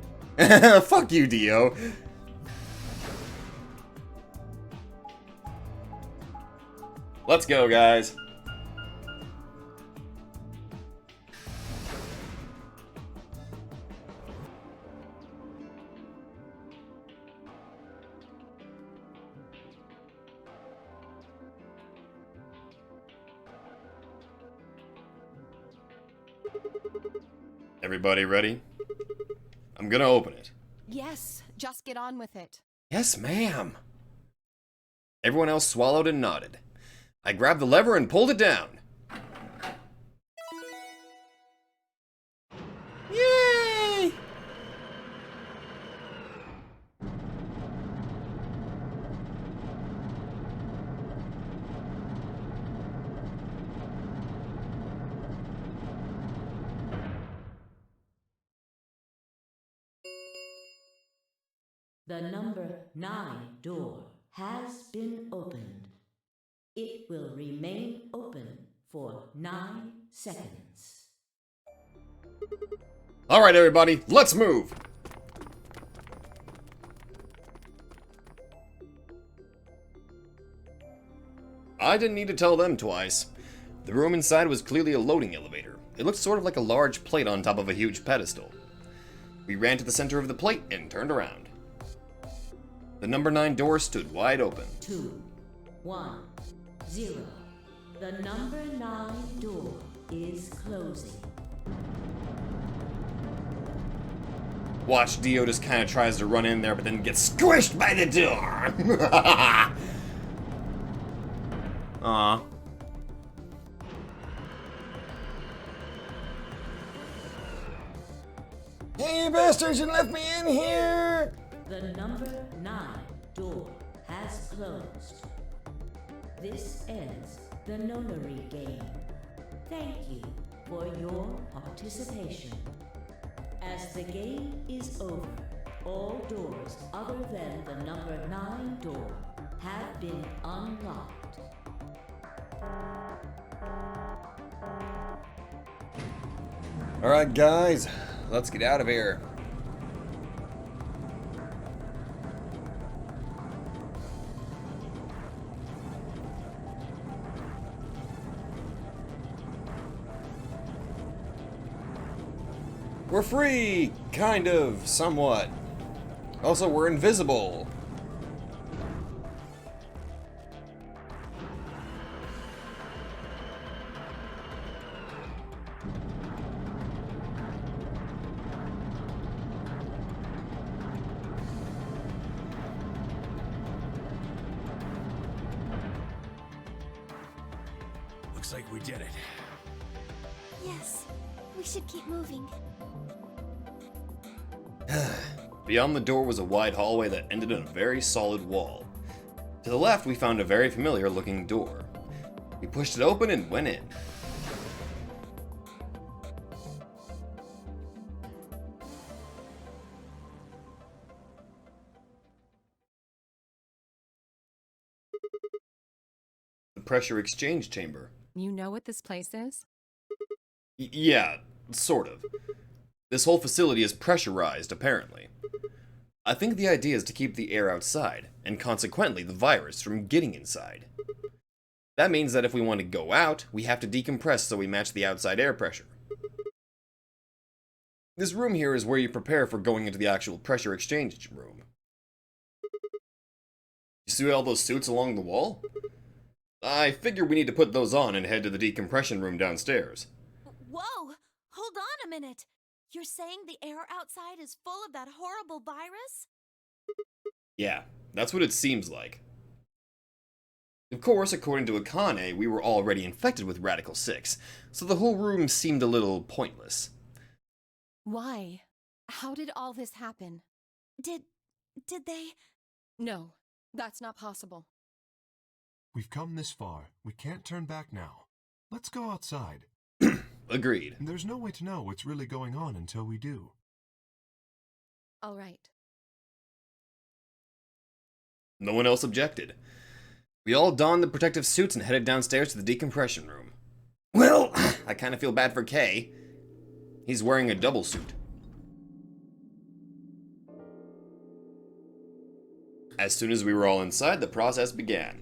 Fuck you, Dio. Let's go, guys. Everybody ready? I'm gonna open it. Yes, just get on with it. Yes, ma'am. Everyone else swallowed and nodded. I grabbed the lever and pulled it down. Yay! The number 9 door has been opened. It will remain open for 9 seconds. All right, everybody, let's move. I didn't need to tell them twice. The room inside was clearly a loading elevator. It looked sort of like a large plate on top of a huge pedestal. We ran to the center of the plate and turned around. The number 9 door stood wide open. 2, 1, 0. The number 9 door is closing. Watch, Dio just kind of tries to run in there, but then gets squished by the door. Aw. Hey, you bastards, you left me in here! The number 9 door has has closed. This ends the nonary game. Thank you for your participation. As the game is over, all doors other than the number 9 door have been unlocked. Alright, guys, let's get out of here. We're free! Kind of, somewhat. Also, we're invisible. Looks like we did it. Yes, we should keep moving. Beyond the door was a wide hallway that ended in a very solid wall. To the left, we found a very familiar looking door. We pushed it open and went in. The pressure exchange chamber. You know what this place is? Yeah, sort of. This whole facility is pressurized, apparently. I think the idea is to keep the air outside, and consequently the virus from getting inside. That means that if we want to go out, we have to decompress so we match the outside air pressure. This room here is where you prepare for going into the actual pressure exchange room. You see all those suits along the wall? I figure we need to put those on and head to the decompression room downstairs. Whoa! Hold on a minute! You're saying the air outside is full of that horrible virus? Yeah, that's what it seems like. Of course, according to Akane, we were already infected with Radical 6, so the whole room seemed a little pointless. Why? How did all this happen? Did they... No, that's not possible. We've come this far. We can't turn back now. Let's go outside. Agreed. And there's no way to know what's really going on until we do. All right. No one else objected. We all donned the protective suits and headed downstairs to the decompression room. Well, I kind of feel bad for Kay. He's wearing a double suit. As soon as we were all inside, the process began.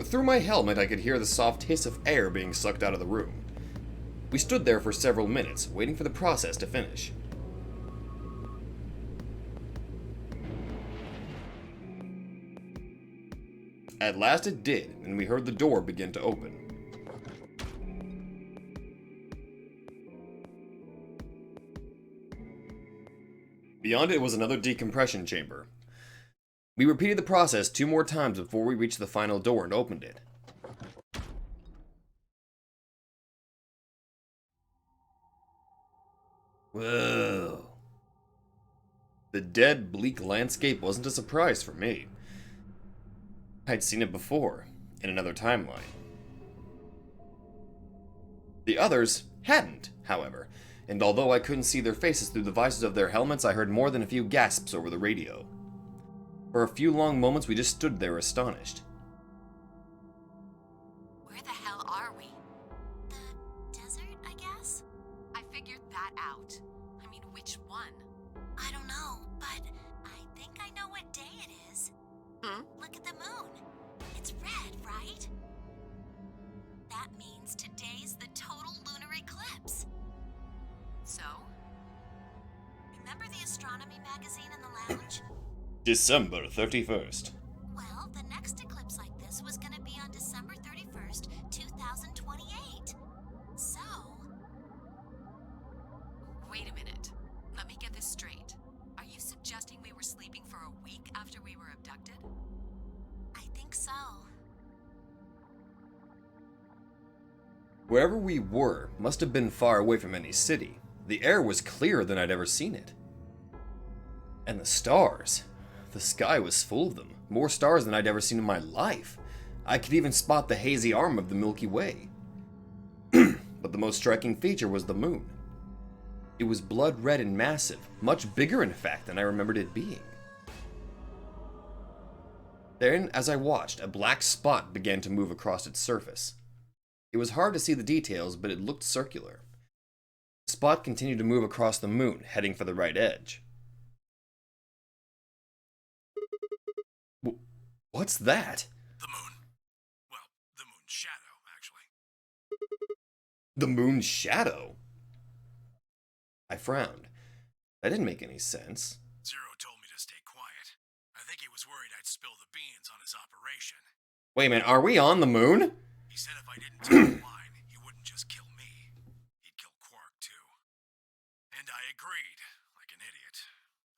Through my helmet, I could hear the soft hiss of air being sucked out of the room. We stood there for several minutes, waiting for the process to finish. At last it did, and we heard the door begin to open. Beyond it was another decompression chamber. We repeated the process 2 more times before we reached the final door and opened it. Whoa. The dead, bleak landscape wasn't a surprise for me. I'd seen it before, in another timeline. The others hadn't, however, and although I couldn't see their faces through the visors of their helmets, I heard more than a few gasps over the radio. For a few long moments, we just stood there astonished. Where the hell are we? The desert, I guess? I figured that out. I mean, which one? I don't know, but I think I know what day it is. Hmm? Look at the moon. It's red, right? That means today's the total lunar eclipse. So? Remember the astronomy magazine in the lounge? December 31st. Well, the next eclipse like this was gonna be on December 31st, 2028. So... Wait a minute. Let me get this straight. Are you suggesting we were sleeping for a week after we were abducted? I think so. Wherever we were must have been far away from any city. The air was clearer than I'd ever seen it. And the stars. The sky was full of them, more stars than I'd ever seen in my life. I could even spot the hazy arm of the Milky Way. But the most striking feature was the moon. It was blood red and massive, much bigger in fact than I remembered it being. Then, as I watched, a black spot began to move across its surface. It was hard to see the details, but it looked circular. The spot continued to move across the moon, heading for the right edge. What's that? The moon. Well, the moon's shadow, actually. The moon's shadow? I frowned. That didn't make any sense. Zero told me to stay quiet. I think he was worried I'd spill the beans on his operation. Wait a minute, are we on the moon? He said if I didn't tell the line, he wouldn't just kill me. He'd kill Quark, too. And I agreed, like an idiot,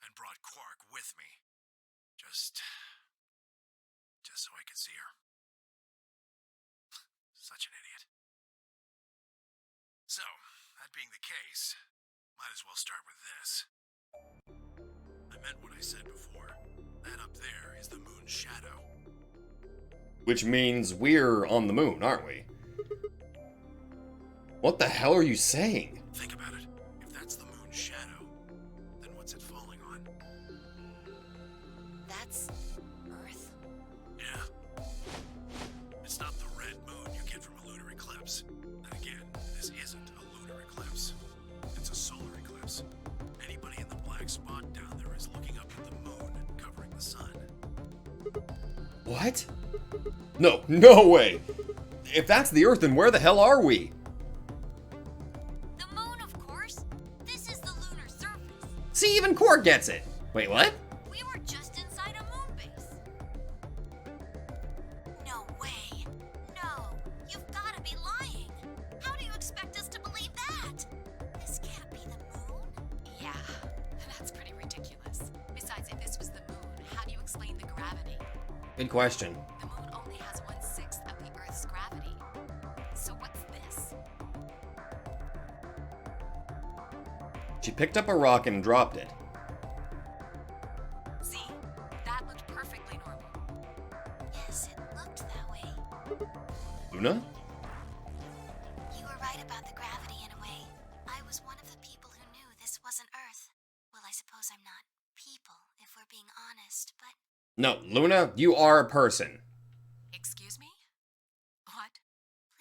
and brought Quark with me. Just so I could see her. Such an idiot. So, that being the case, might as well start with this. I meant what I said before. That up there is the moon's shadow. Which means we're on the moon, aren't we? What the hell are you saying? Think about it. If that's the moon's shadow, then what's it falling on? That's Earth? Yeah. It's not the red moon you get from a lunar eclipse. And again, this isn't a lunar eclipse. It's a solar eclipse. Anybody in the black spot down there is looking up at the moon, covering the sun. What? No way! If that's the Earth, then where the hell are we? The moon, of course. This is the lunar surface. See, even Quark gets it. Wait, what? We were just inside a moon base. No way. No. You've got to be lying. How do you expect us to believe that? This can't be the moon. Yeah, that's pretty ridiculous. Besides, if this was the moon, how do you explain the gravity? Good question. The moon only has 1/6 of the Earth's gravity. So what's this? She picked up a rock and dropped it. See? That looked perfectly normal. Yes, it looked that way. Luna? You were right about the gravity in a way. I was one of the people who knew this wasn't Earth. Well, I suppose I'm not people, if we're being honest, but No, Luna, you are a person. Excuse me? What?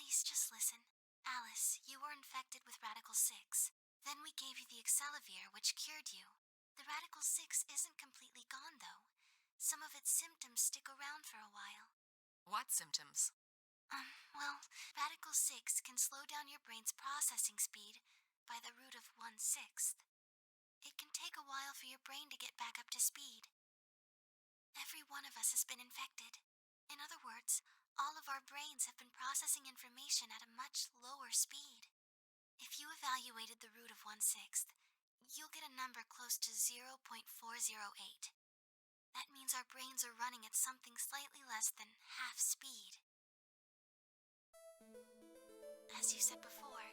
please just listen. Alice, you were infected with Radical 6. Then we gave you the Accelavir, which cured you. The Radical 6 isn't completely gone, though. Some of its symptoms stick around for a while. What symptoms? Well, Radical 6 can slow down your brain's processing speed by the root of 1/6. It can take a while for your brain to get back up to speed. Every one of us has been infected. In other words, all of our brains have been processing information at a much lower speed. If you evaluated the root of 1/6, you'll get a number close to 0.408. That means our brains are running at something slightly less than half speed. As you said before,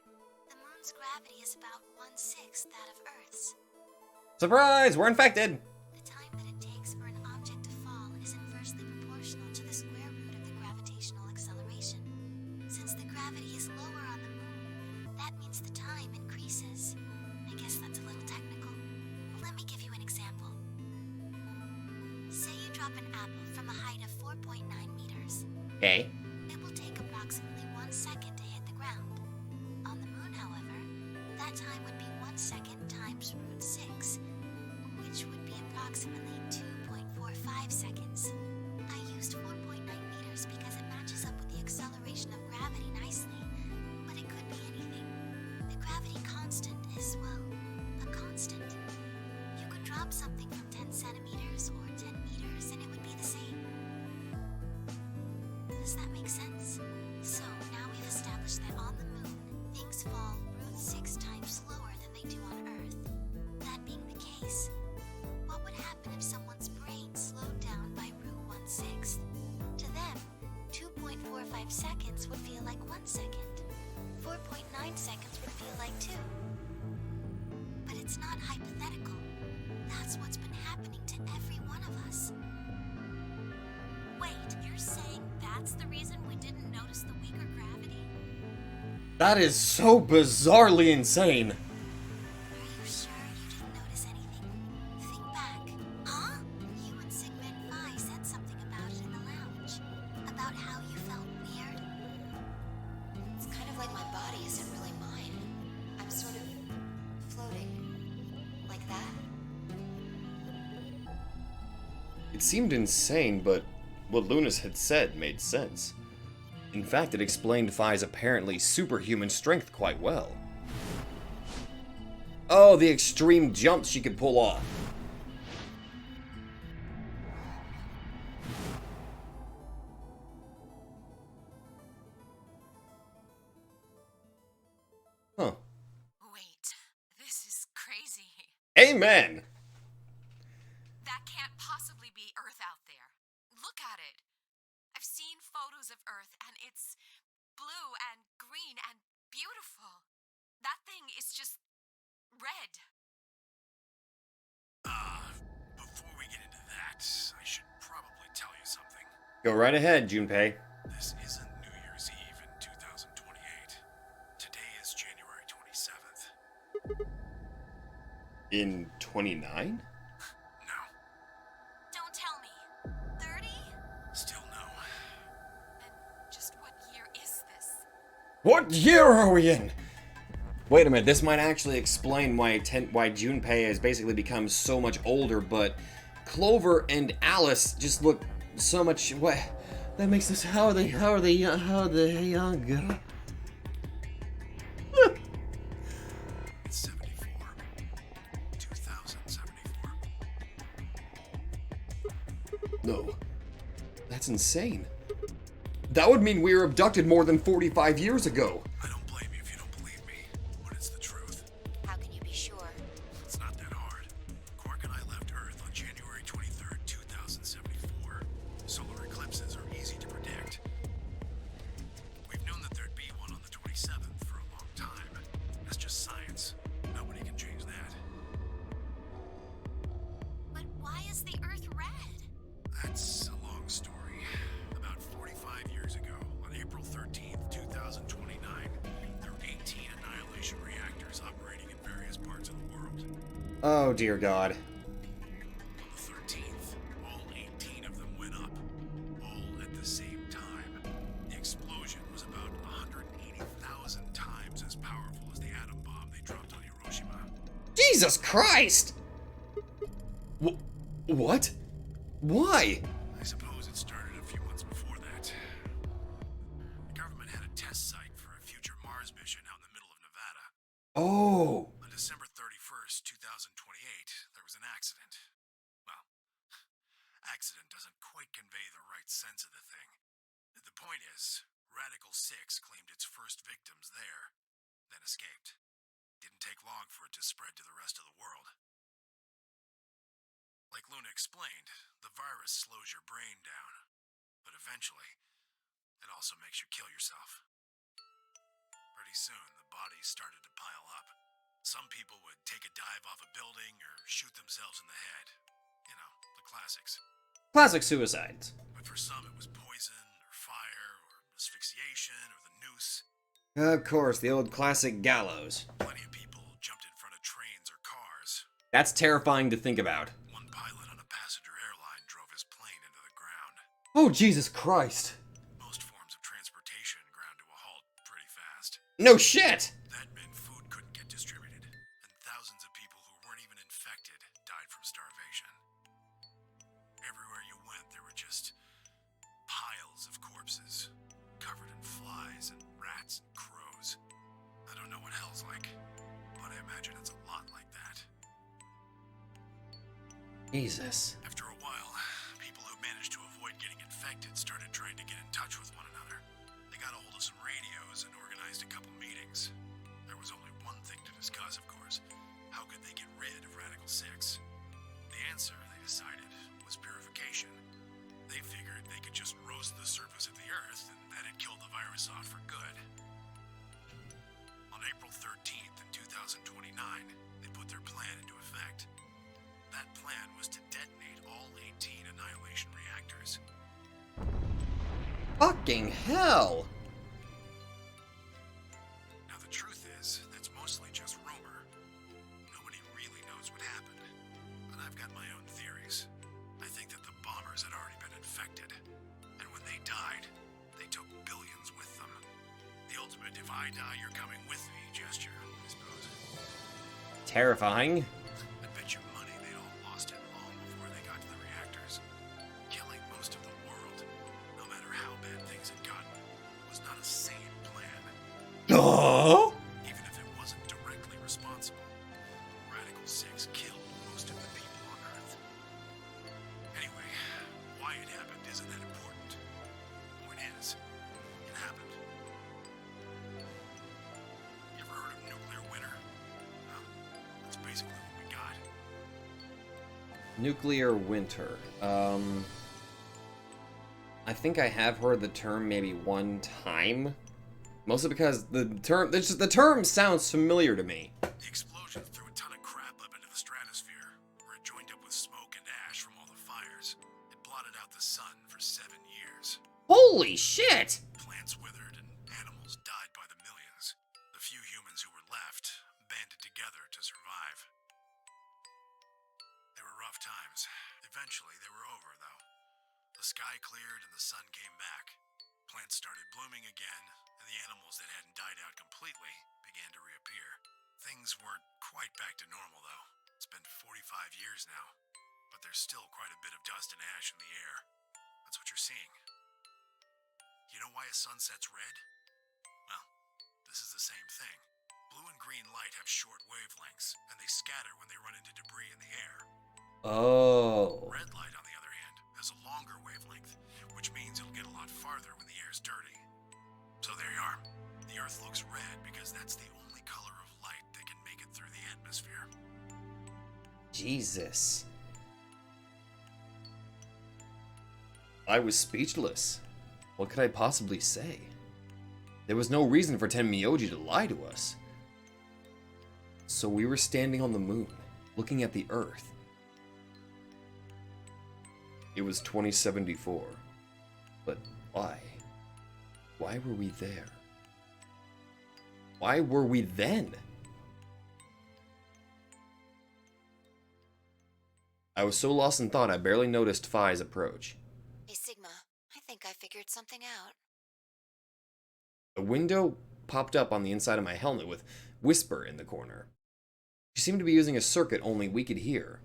the moon's gravity is about 1/6 that of Earth's. Surprise, we're infected! The time that it takes for an object to fall is inversely proportional to the square root of the gravitational acceleration. Since the gravity is lower on the moon, that means the time increases. I guess that's a little technical. Let me give you an example. Say you drop an apple from a height of 4.9 meters. Okay. It will take approximately 1 second to hit the ground. On the moon, however, that time would be 1 second times root 6, which would be approximately 2.45 seconds. I used 4.9 meters because it matches up with the acceleration of gravity nicely, but it could be anything. The gravity constant is, well, a constant. You could drop something from 10 centimeters or 10 meters and it would be the same. Does that make sense? So now we've established that on the moon, things fall root 6 times slower than they do on Earth. That being the case, what would happen if someone's brain slowed down by root 1/6? To them, 2.45 seconds would feel like 1 second. 4.9 seconds would feel like 2. But it's not hypothetical. That's what's been happening to every one of us. That is so bizarrely insane. Are you sure you didn't notice anything? Think back. Huh? You and Sigmund Phi said something about it in the lounge. About how you felt weird. It's kind of like my body isn't really mine. I'm sort of floating. Like that? It seemed insane, but what Lunas had said made sense. In fact, it explained Phi's apparently superhuman strength quite well. Oh, the extreme jumps she could pull off. Huh. Wait, this is crazy. Amen! That can't possibly be Earth out there. Look at it. I've seen photos of Earth, and it's blue and green and beautiful. That thing is just red. Before we get into that, I should probably tell you something. Go right ahead, Junpei. This isn't New Year's Eve in 2028. Today is January 27th. In 29? No. Don't tell me. 30? Still no. Then just what year is this? What year are we in? Wait a minute, this might actually explain why Junpei has basically become so much older, but Clover and Alice just look so much. What? That makes us. How are they younger? It's 74. 2074. No, that's insane. That would mean we were abducted more than 45 years ago. I don't blame you if you don't believe me, but it's the truth. How can you be sure? It's not that hard. Quark and I left Earth on January 23rd, 2074. Solar eclipses are easy to predict. We've known that there'd be one on the 27th for a long time. That's just science. Nobody can change that. But why is the Earth red? That's a long story. About 45 years ago, on April 13th, 2029, there were 18 annihilation reactors operating in various parts of the world. Oh dear God. On the 13th, all 18 of them went up, all at the same time. The explosion was about 180,000 times as powerful as the atom bomb they dropped on Hiroshima. Jesus Christ! What? Why? I suppose it started a few months before that. The government had a test site for a future Mars mission out in the middle of Nevada. Oh. On December 31st, 2028, there was an accident. Well, accident doesn't quite convey the right sense of the thing. The point is, Radical 6 claimed its first victims there, then escaped. Didn't take long for it to spread to the rest of the world. Like Luna explained, the virus slows your brain down, but eventually, it also makes you kill yourself. Pretty soon, the bodies started to pile up. Some people would take a dive off a building or shoot themselves in the head. You know, the classics. Classic suicides. But for some, it was poison, or fire, or asphyxiation, or the noose. Of course, the old classic gallows. Plenty of people jumped in front of trains or cars. That's terrifying to think about. One pilot on a passenger airline drove his plane into the ground. Oh, Jesus Christ. Most forms of transportation ground to a halt pretty fast. No shit! That meant food couldn't get distributed, and thousands of people who weren't even infected died from starvation. Everywhere you went, there were just piles of corpses, covered in flies and rats and crows. I don't know what hell's like, but I imagine it's a lot like that. Jesus. After a while, people who managed to avoid getting infected started trying to get in touch with one another. They got a hold of some radios and organized a couple meetings. There was only one thing to discuss, of course. How could they get rid of Radical 6? The answer, they decided, was purification. They figured they could just roast the surface of the Earth and that'd kill the virus off for good. On April 13th in 2029, they put their plan into effect. That plan was to detonate all 18 annihilation reactors. Fucking hell! die, you're coming with me gesture, I suppose. Terrifying. I bet you money they all lost it long before they got to the reactors. Killing most of the world, no matter how bad things had gotten, was not a sane plan. Oh! Even if it wasn't directly responsible, Radical 6 killed most of the people on Earth. Anyway, why it happened isn't that important. Point is, it happened. You ever heard of nuclear winter? Well, that's basically what we got. Nuclear winter. I think I have heard the term maybe one time. Mostly because the term sounds familiar to me. The explosion threw a ton of crap up into the stratosphere, where it joined up with smoke and ash from all the fires. It blotted out the sun for 7 years. Holy shit! Plants withered and animals died by the millions. The few humans who were left banded together to survive. They were rough times. Eventually, they were over, though. The sky cleared and the sun came back. Plants started blooming again, and the animals that hadn't died out completely began to reappear. Things weren't quite back to normal, though. It's been 45 years now, but there's still quite a bit of dust and ash in the air. That's what you're seeing. You know why a sunset's red? Well, this is the same thing. Blue and green light have short wavelengths, and they scatter when they run into debris in the air. Oh. Red light, on the other hand, has a longer wavelength, which means it'll get a lot farther when the air's dirty. So there you are. The Earth looks red because that's the only color of light that can make it through the atmosphere. Jesus. I was speechless. What could I possibly say? There was no reason for Tenmyoji to lie to us. So we were standing on the moon, looking at the Earth. It was 2074. But why? Why were we there? Why were we then? I was so lost in thought I barely noticed Phi's approach. Hey, Sigma, I think I figured something out. A window popped up on the inside of my helmet with Whisper in the corner. She seemed to be using a circuit only we could hear.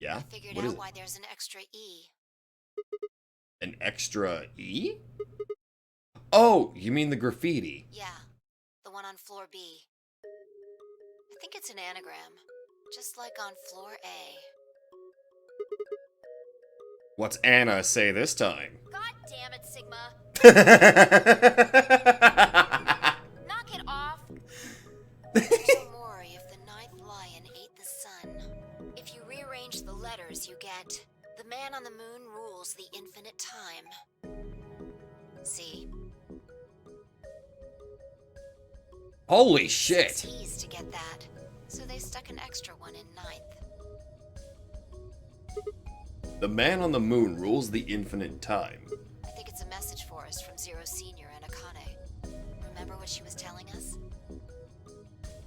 Yeah? I figured What is out it? why there's an extra E. An extra E? Oh, you mean the graffiti? Yeah, the one on floor B. I think it's an anagram, just like on floor A. What's Anna say this time? God damn it, Sigma! Knock it off! Don't worry if the ninth lion ate the sun. If you rearrange the letters, you get the man on the moon rules the infinite time. See? Holy It's shit! T's to get that, so they stuck an extra one in ninth. The man on the moon rules the infinite time. I think it's a message for us from Zero Senior and Akane. Remember what she was telling us?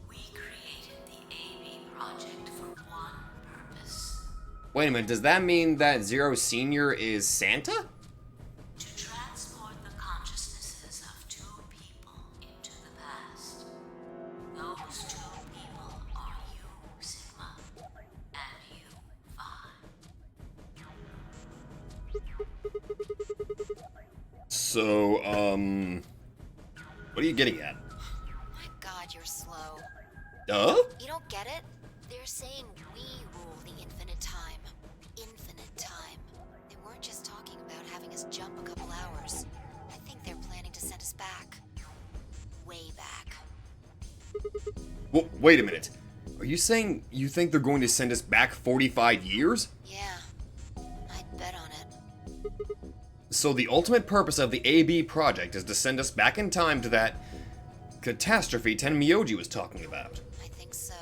We created the AB project for one purpose: Wait a minute, does that mean that Zero Senior is Santa? to transport the consciousnesses of two people into the past. Those two people are you, Sigma, and you, Phi. So, what are you getting at? My God, you're slow. You don't get it? They're saying we rule the infinite time. Infinite time. They weren't just talking about having us jump a couple hours. I think they're planning to send us back. Way back. Well, wait a minute. Are you saying you think they're going to send us back 45 years? Yeah, I'd bet on it. So the ultimate purpose of the AB project is to send us back in time to that catastrophe Tenmyoji was talking about. I think so.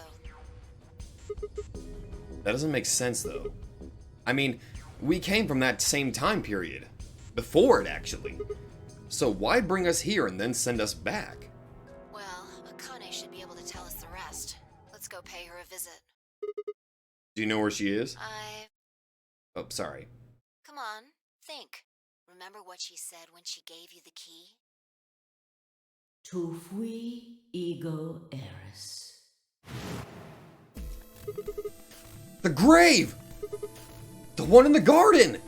That doesn't make sense, though. I mean, we came from that same time period. Before it, actually. So why bring us here and then send us back? Well, Akane should be able to tell us the rest. Let's go pay her a visit. Do you know where she is? I... Oh, sorry. Come on, think. Remember what she said when she gave you the key? Tu fui ego eris. The grave! The one in the garden!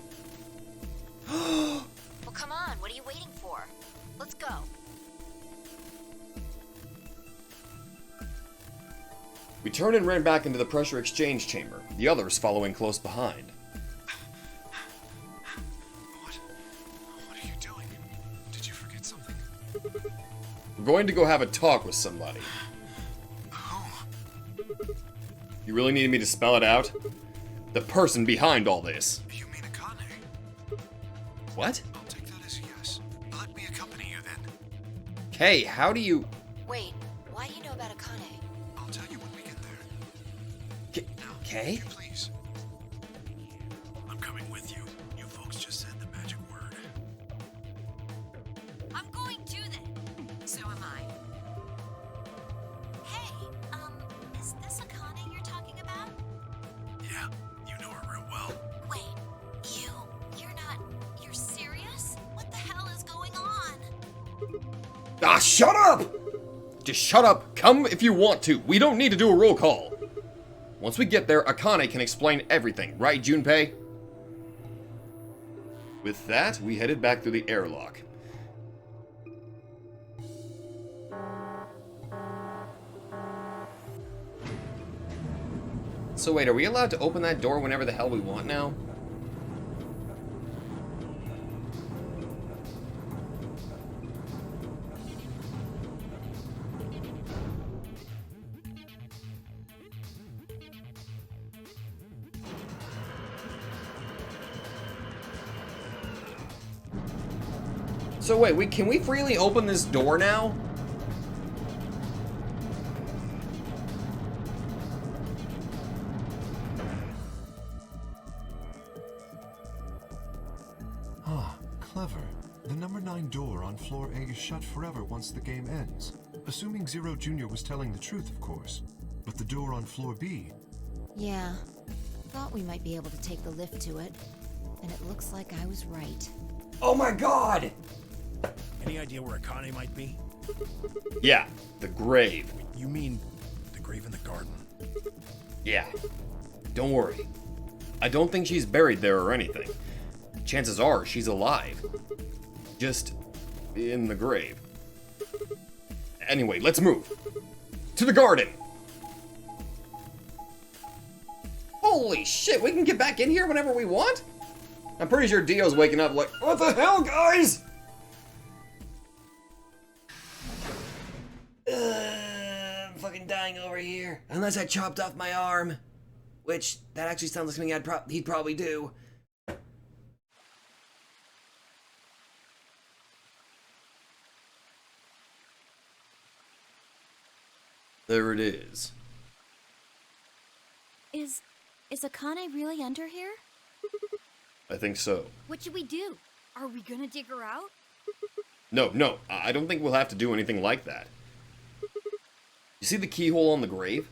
Well, come on, what are you waiting for? Let's go. We turned and ran back into the pressure exchange chamber, the others following close behind. What are you doing? Did you forget something? We're going to go have a talk with somebody. Who? You really needed me to spell it out? The person behind all this. You mean Akane? What? I'll take that as a yes. Let me accompany you then. Kay, how do you... Wait, why do you know about Akane? I'll tell you when we get there. Now, Kay? if you please. I'm coming with you. You folks just said the magic word. I'm going to then. So am I. Hey, is this Akane you're talking about? Yeah, you know her real well. Wait, you're serious? What the hell is going on? Ah, shut up! Just shut up. Come if you want to. We don't need to do a roll call. Once we get there, Akane can explain everything, right, Junpei? With that, we headed back through the airlock. So wait, are we allowed to open that door whenever the hell we want now? So wait, can we freely open this door now? Ah, clever. The number 9 door on floor A is shut forever once the game ends. Assuming Zero Jr. was telling the truth, of course. But the door on floor B... Yeah, thought we might be able to take the lift to it. And it looks like I was right. Oh my god! Any idea where Akane might be? Yeah, the grave. You mean the grave in the garden? Yeah. Don't worry. I don't think she's buried there or anything. Chances are she's alive. Just in the grave. Anyway, let's move. To the garden! Holy shit, we can get back in here whenever we want? I'm pretty sure Dio's waking up like, what the hell, guys? I'm fucking dying over here. Unless I chopped off my arm. Which, that actually sounds like something he'd probably do. There it is. Is Akane really under here? I think so. What should we do? Are we gonna dig her out? No, I don't think we'll have to do anything like that. You see the keyhole on the grave?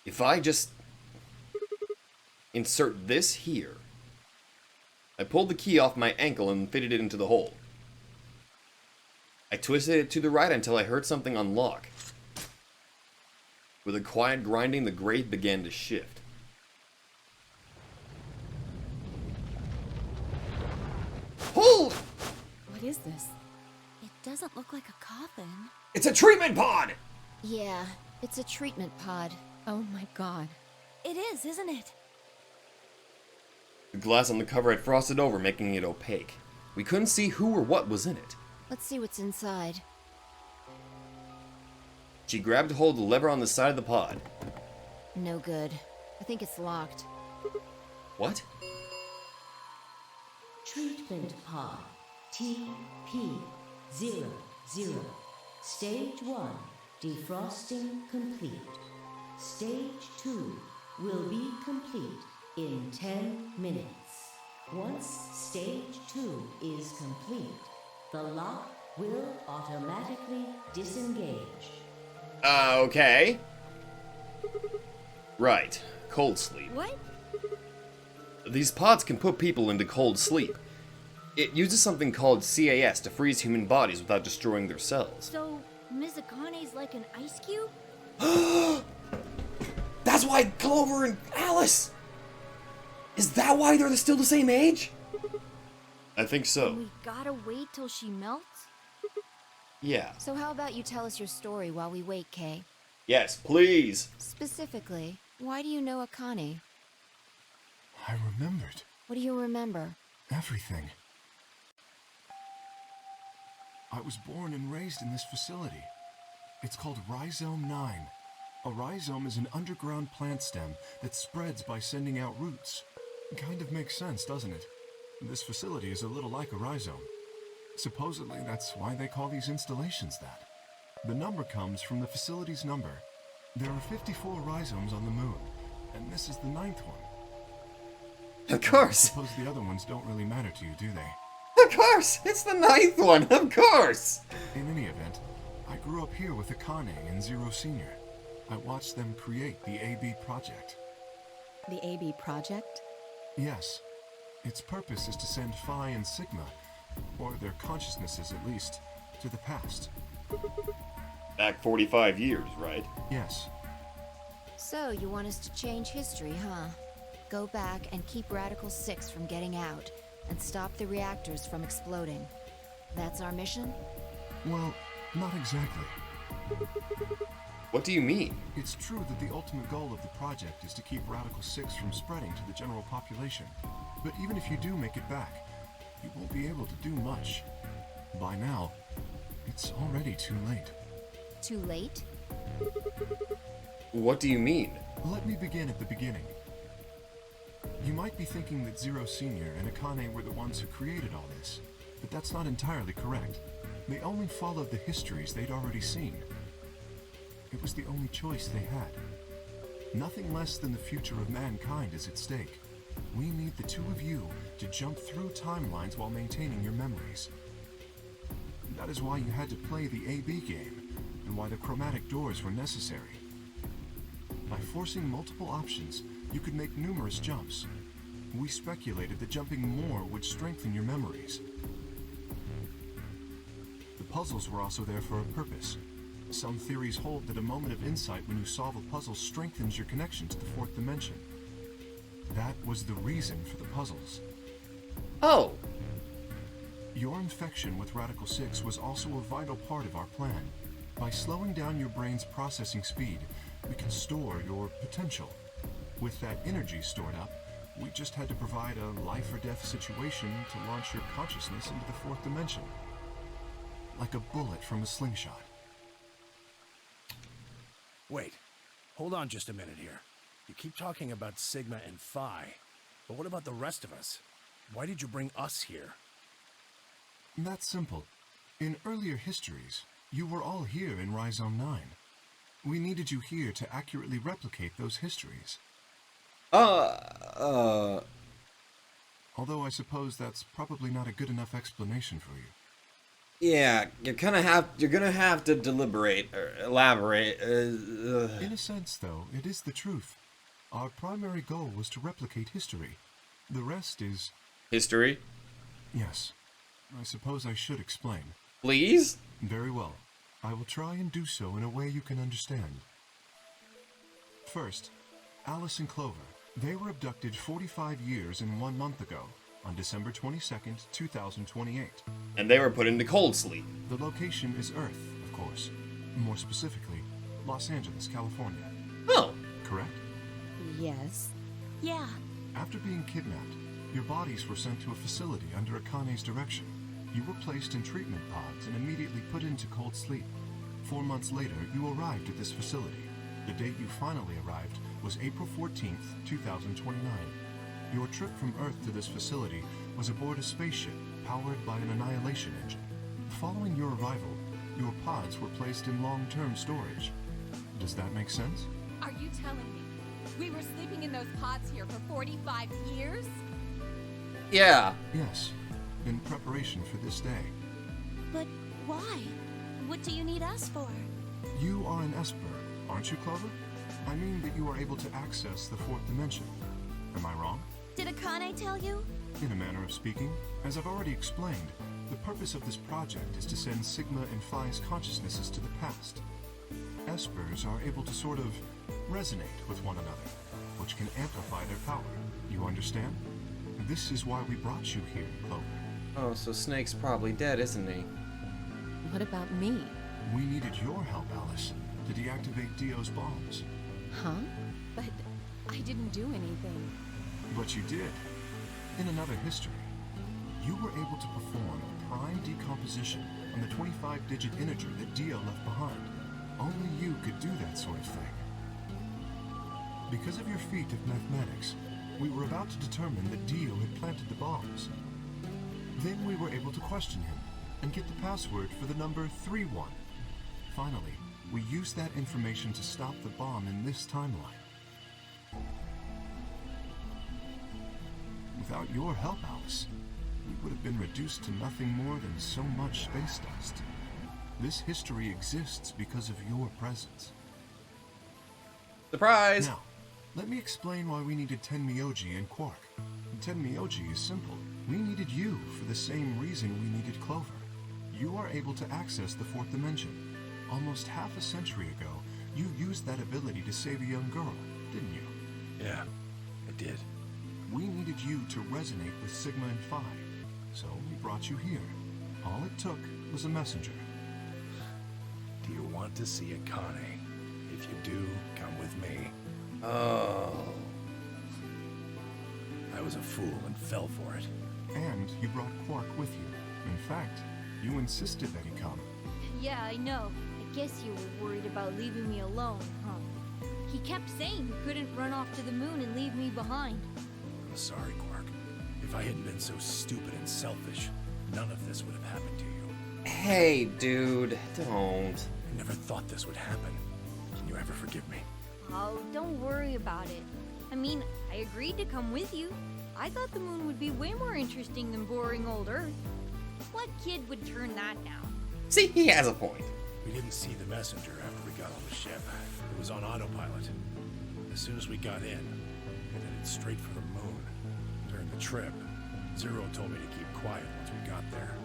If I just insert this here, I pulled the key off my ankle and fitted it into the hole. I twisted it to the right until I heard something unlock. With a quiet grinding, the grave began to shift. Hold! What is this? It doesn't look like a coffin. It's a treatment pod! Yeah, it's a treatment pod. Oh my god. It is, isn't it? The glass on the cover had frosted over, making it opaque. We couldn't see who or what was in it. Let's see what's inside. She grabbed hold of the lever on the side of the pod. No good. I think it's locked. What? Treatment pod TP00. Stage 1 defrosting complete. Stage 2 will be complete in 10 minutes. Once stage 2 is complete, the lock will automatically disengage. Okay. Right. Cold sleep. What? These pods can put people into cold sleep. It uses something called CAS to freeze human bodies without destroying their cells. So Miss Akane's like an ice cube? That's why Clover and Alice... Is that why they're still the same age? I think so. We gotta wait till she melts? Yeah. So how about you tell us your story while we wait, Kay? Yes, please. Specifically, why do you know Akane? I remembered What do you remember? everything. I was born and raised in this facility. It's called Rhizome 9. A rhizome is an underground plant stem that spreads by sending out roots. Kind of makes sense, doesn't it? This facility is a little like a rhizome. Supposedly, that's why they call these installations that. The number comes from the facility's number. There are 54 rhizomes on the moon, and this is the 9th one. Of I course. suppose the other ones don't really matter to you, do they? Of course. It's the 9th one. Of course. In any event, I grew up here with Akane and Zero Senior. I watched them create the AB project. The AB project? Yes. Its purpose is to send Phi and Sigma, or their consciousnesses at least, to the past. Back 45 years, right? Yes. So, you want us to change history, huh? Go back and keep Radical 6 from getting out, and stop the reactors from exploding. That's our mission? Well, not exactly. What do you mean? It's true that the ultimate goal of the project is to keep Radical 6 from spreading to the general population. But even if you do make it back, you won't be able to do much. By now, it's already too late. Too late? What do you mean? Let me begin at the beginning. You might be thinking that Zero Senior and Akane were the ones who created all this, but that's not entirely correct. They only followed the histories they'd already seen. It was the only choice they had. Nothing less than the future of mankind is at stake. We need the two of you to jump through timelines while maintaining your memories. That is why you had to play the AB game, and why the chromatic doors were necessary. By forcing multiple options, you could make numerous jumps. We speculated that jumping more would strengthen your memories. The puzzles were also there for a purpose. Some theories hold that a moment of insight when you solve a puzzle strengthens your connection to the fourth dimension. That was the reason for the puzzles. Oh. Your infection with Radical 6 was also a vital part of our plan. By slowing down your brain's processing speed, we can store your potential. With that energy stored up, we just had to provide a life or death situation to launch your consciousness into the fourth dimension. Like a bullet from a slingshot. Wait, hold on just a minute here. You keep talking about Sigma and Phi, but what about the rest of us? Why did you bring us here? That's simple. In earlier histories, you were all here in Rhizome 9. We needed you here to accurately replicate those histories. Although I suppose that's probably not a good enough explanation for you. Yeah, you're gonna have to deliberate or elaborate. In a sense, though, it is the truth. Our primary goal was to replicate history. The rest is... History? Yes. I suppose I should explain. Please? Very well. I will try and do so in a way you can understand. First, Alice and Clover. They were abducted 45 years and 1 month ago, on December 22nd, 2028. And they were put into cold sleep. The location is Earth, of course. More specifically, Los Angeles, California. Oh. Correct? Yes. Yeah. After being kidnapped, your bodies were sent to a facility under Akane's direction. You were placed in treatment pods and immediately put into cold sleep. 4 months later, you arrived at this facility. The date you finally arrived was April 14th, 2029. Your trip from Earth to this facility was aboard a spaceship powered by an annihilation engine. Following your arrival, your pods were placed in long-term storage. Does that make sense? Are you telling me we were sleeping in those pods here for 45 years? Yeah. Yes, in preparation for this day. But why? What do you need us for? You are an Esper, aren't you, Clover? I mean that you are able to access the fourth dimension. Am I wrong? Did Akane tell you? In a manner of speaking, as I've already explained, The purpose of this project is to send Sigma and Phi's consciousnesses to the past. Espers are able to sort of resonate with one another, which can amplify their power. You understand? This is why we brought you here, Clover. Oh, so Snake's probably dead, isn't he? What about me? We needed your help, Alice, to deactivate Dio's bombs. Huh? But I didn't do anything. But you did. In another history, you were able to perform prime decomposition on the 25-digit integer that Dio left behind. Only you could do that sort of thing. Because of your feat of mathematics, we were about to determine that Dio had planted the bombs. Then we were able to question him and get the password for the number 31. Finally, we used that information to stop the bomb in this timeline. Without your help, Alice, we would have been reduced to nothing more than so much space dust. This history exists because of your presence. Surprise! Now, let me explain why we needed Tenmyoji and Quark. Tenmyoji is simple. We needed you for the same reason we needed Clover. You are able to access the fourth dimension. Almost half a century ago, you used that ability to save a young girl, didn't you? Yeah, I did. We needed you to resonate with Sigma and Phi, so we brought you here. All it took was a messenger. Do you want to see Akane? If you do, come with me. Oh. I was a fool and fell for it. And you brought Quark with you. In fact, you insisted that he come. Yeah, I know. I guess you were worried about leaving me alone, huh? He kept saying he couldn't run off to the moon and leave me behind. I'm sorry, Quark. If I hadn't been so stupid and selfish, none of this would have happened to you. Hey, dude, don't. I never thought this would happen. Can you ever forgive me? Oh, don't worry about it. I mean, I agreed to come with you. I thought the moon would be way more interesting than boring old Earth. What kid would turn that down? See, he has a point. We didn't see the messenger after we got on the ship. It was on autopilot. As soon as we got in, we headed straight for the moon. During the trip, Zero told me to keep quiet once we got there.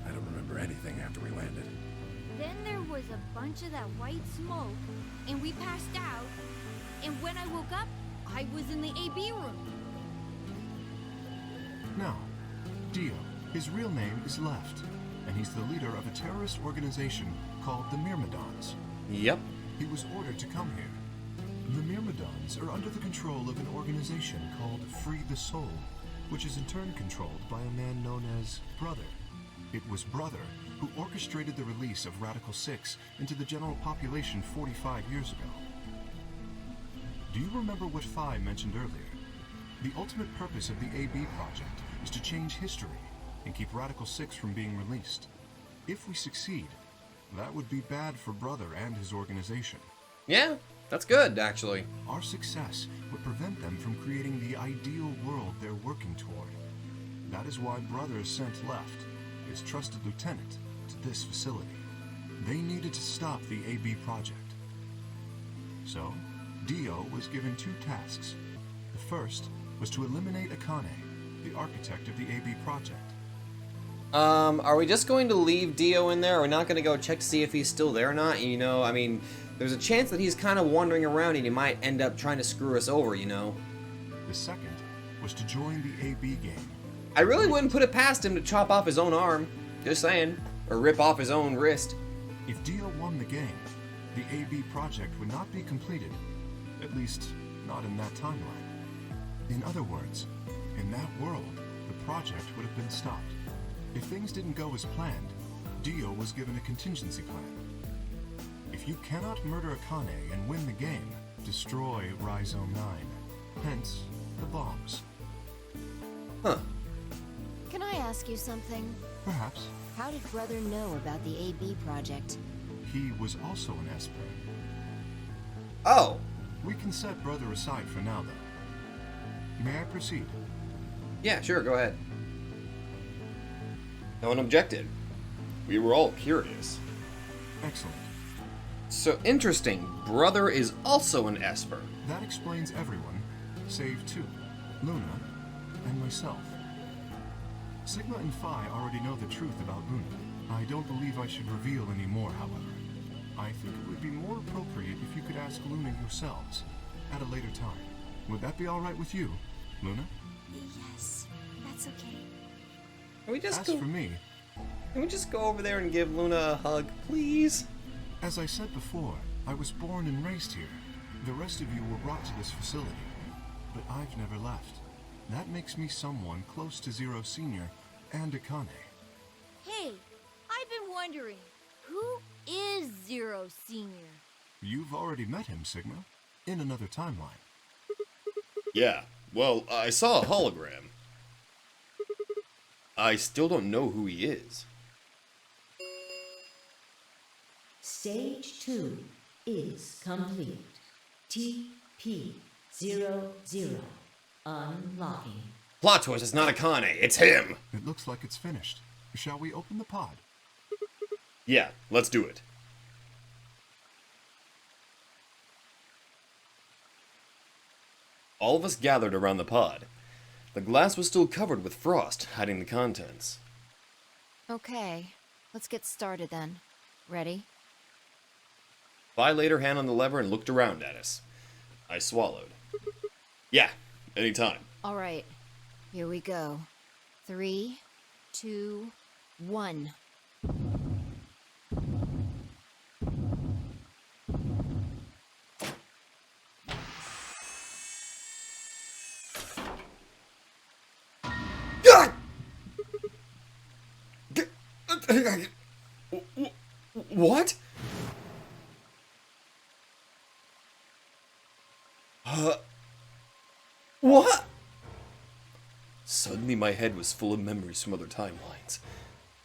I don't remember anything after we landed. Then there was a bunch of that white smoke, and we passed out. And when I woke up, I was in the AB room. Now, Dio, his real name is Left, and he's the leader of a terrorist organization called the Myrmidons. Yep. He was ordered to come here. The Myrmidons are under the control of an organization called Free the Soul, which is in turn controlled by a man known as Brother. It was Brother who orchestrated the release of Radical 6 into the general population 45 years ago. Do you remember what Phi mentioned earlier? The ultimate purpose of the AB project is to change history and keep Radical 6 from being released. If we succeed, that would be bad for Brother and his organization. Yeah, that's good, actually. Our success would prevent them from creating the ideal world they're working toward. That is why Brother sent Left, his trusted lieutenant, to this facility. They needed to stop the AB project. So, Dio was given two tasks. The first was to eliminate Akane, the architect of the AB project. Are we just going to leave Dio in there? Are we not going to go check to see if he's still there or not? You know, I mean, there's a chance that he's kind of wandering around and he might end up trying to screw us over, you know? The second was to join the AB game. I really wouldn't put it past him to chop off his own arm. Just saying. Or rip off his own wrist. If Dio won the game, the AB project would not be completed. At least, not in that timeline. In other words, in that world, the project would have been stopped. If things didn't go as planned, Dio was given a contingency plan. If you cannot murder Akane and win the game, destroy Rhizome 9. Hence, the bombs. Huh. Can I ask you something? Perhaps. How did Brother know about the AB project? He was also an Esper. Oh. We can set Brother aside for now, though. May I proceed? Yeah, sure, go ahead. No one objected. We were all curious. Excellent. So interesting. Brother is also an Esper. That explains everyone, save two, Luna and myself. Sigma and Phi already know the truth about Luna. I don't believe I should reveal any more, however. I think it would be more appropriate if you could ask Luna yourselves at a later time. Would that be all right with you, Luna? Yes, that's okay. Can we just As go? for me, Can we just go over there and give Luna a hug, please? as I said before, I was born and raised here. The rest of you were brought to this facility, but I've never left. That makes me someone close to Zero Senior and Akane. Hey, I've been wondering, who is Zero Senior? You've already met him, Sigma, in another timeline. Yeah, well, I saw a hologram. I still don't know who he is. Stage 2 is complete. TP00 unlocking. Plot twist, it's not Akane, it's him! It looks like it's finished. Shall we open the pod? Yeah, let's do it. All of us gathered around the pod. The glass was still covered with frost, hiding the contents. Okay, let's get started then. Ready? Vi laid her hand on the lever and looked around at us. I swallowed. Yeah, anytime. Alright, here we go. 3, 2, 1. What? What? Suddenly my head was full of memories from other timelines.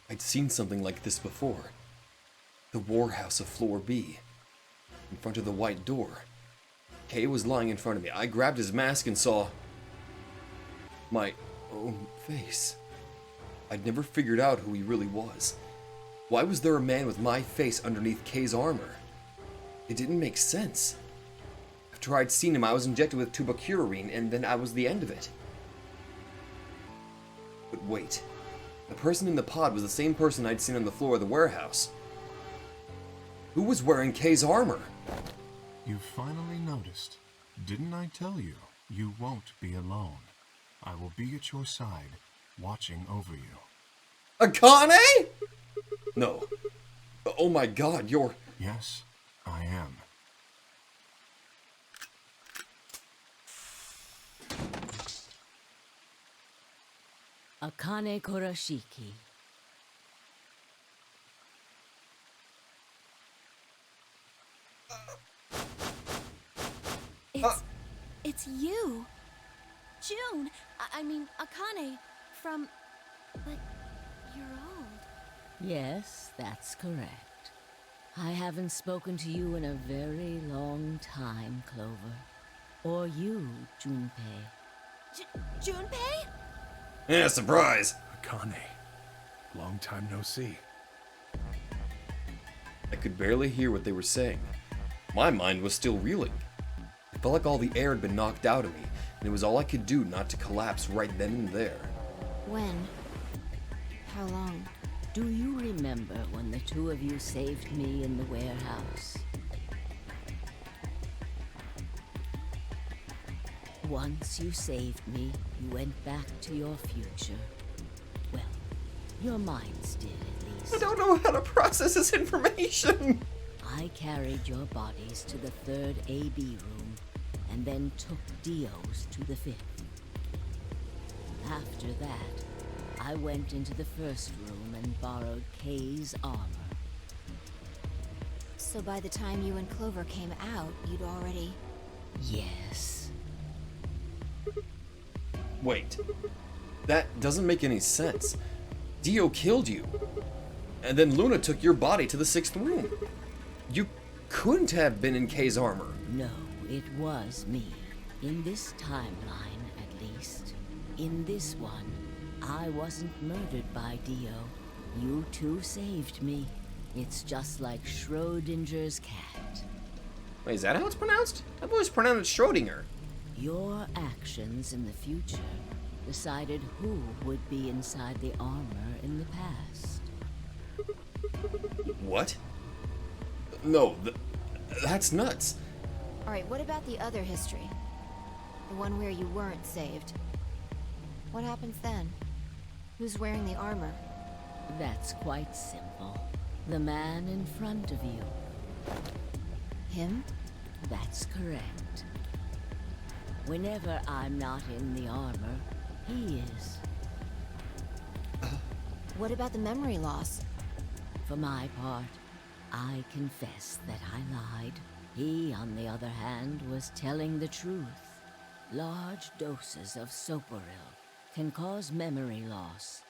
I'd seen something like this before. The warehouse of Floor B. In front of the white door. Kay was lying in front of me. I grabbed his mask and saw my own face. I'd never figured out who he really was. Why was there a man with my face underneath Kay's armor? It didn't make sense. After I'd seen him, I was injected with tubocurarine, and then that was the end of it. But wait. The person in the pod was the same person I'd seen on the floor of the warehouse. Who was wearing Kay's armor? You finally noticed. Didn't I tell you? You won't be alone. I will be at your side, watching over you. Akane? No. Oh my god, you're... Yes, I am. Akane Kurashiki. It's you. June. I mean, Akane. From... But you're old. Yes, that's correct. I haven't spoken to you in a very long time, Clover. Or you, Junpei. Junpei? Yeah, surprise! Akane. Long time no see. I could barely hear what they were saying. My mind was still reeling. It felt like all the air had been knocked out of me, and it was all I could do not to collapse right then and there. When? How long? Do you remember when the two of you saved me in the warehouse? Once you saved me, you went back to your future. Well, your minds did, at least. I don't know how to process this information! I carried your bodies to the third AB room, and then took Dio's to the fifth. After that, I went into the first room and borrowed Kay's armor. So by the time you and Clover came out, you'd already... Yes. Wait. That doesn't make any sense. Dio killed you. And then Luna took your body to the sixth room. You couldn't have been in Kay's armor. No, it was me. In this timeline, at least. In this one, I wasn't murdered by Dio. You two saved me. It's just like Schrodinger's cat. Wait, is that how it's pronounced? I've always pronounced it Schrodinger. Your actions in the future decided who would be inside the armor in the past. What? No, that's nuts. Alright, what about the other history? The one where you weren't saved. What happens then? Who's wearing the armor? That's quite simple. The man in front of you. Him? That's correct. Whenever I'm not in the armor, he is. What about the memory loss? For my part, I confess that I lied. He, on the other hand, was telling the truth. Large doses of soporil can cause memory loss.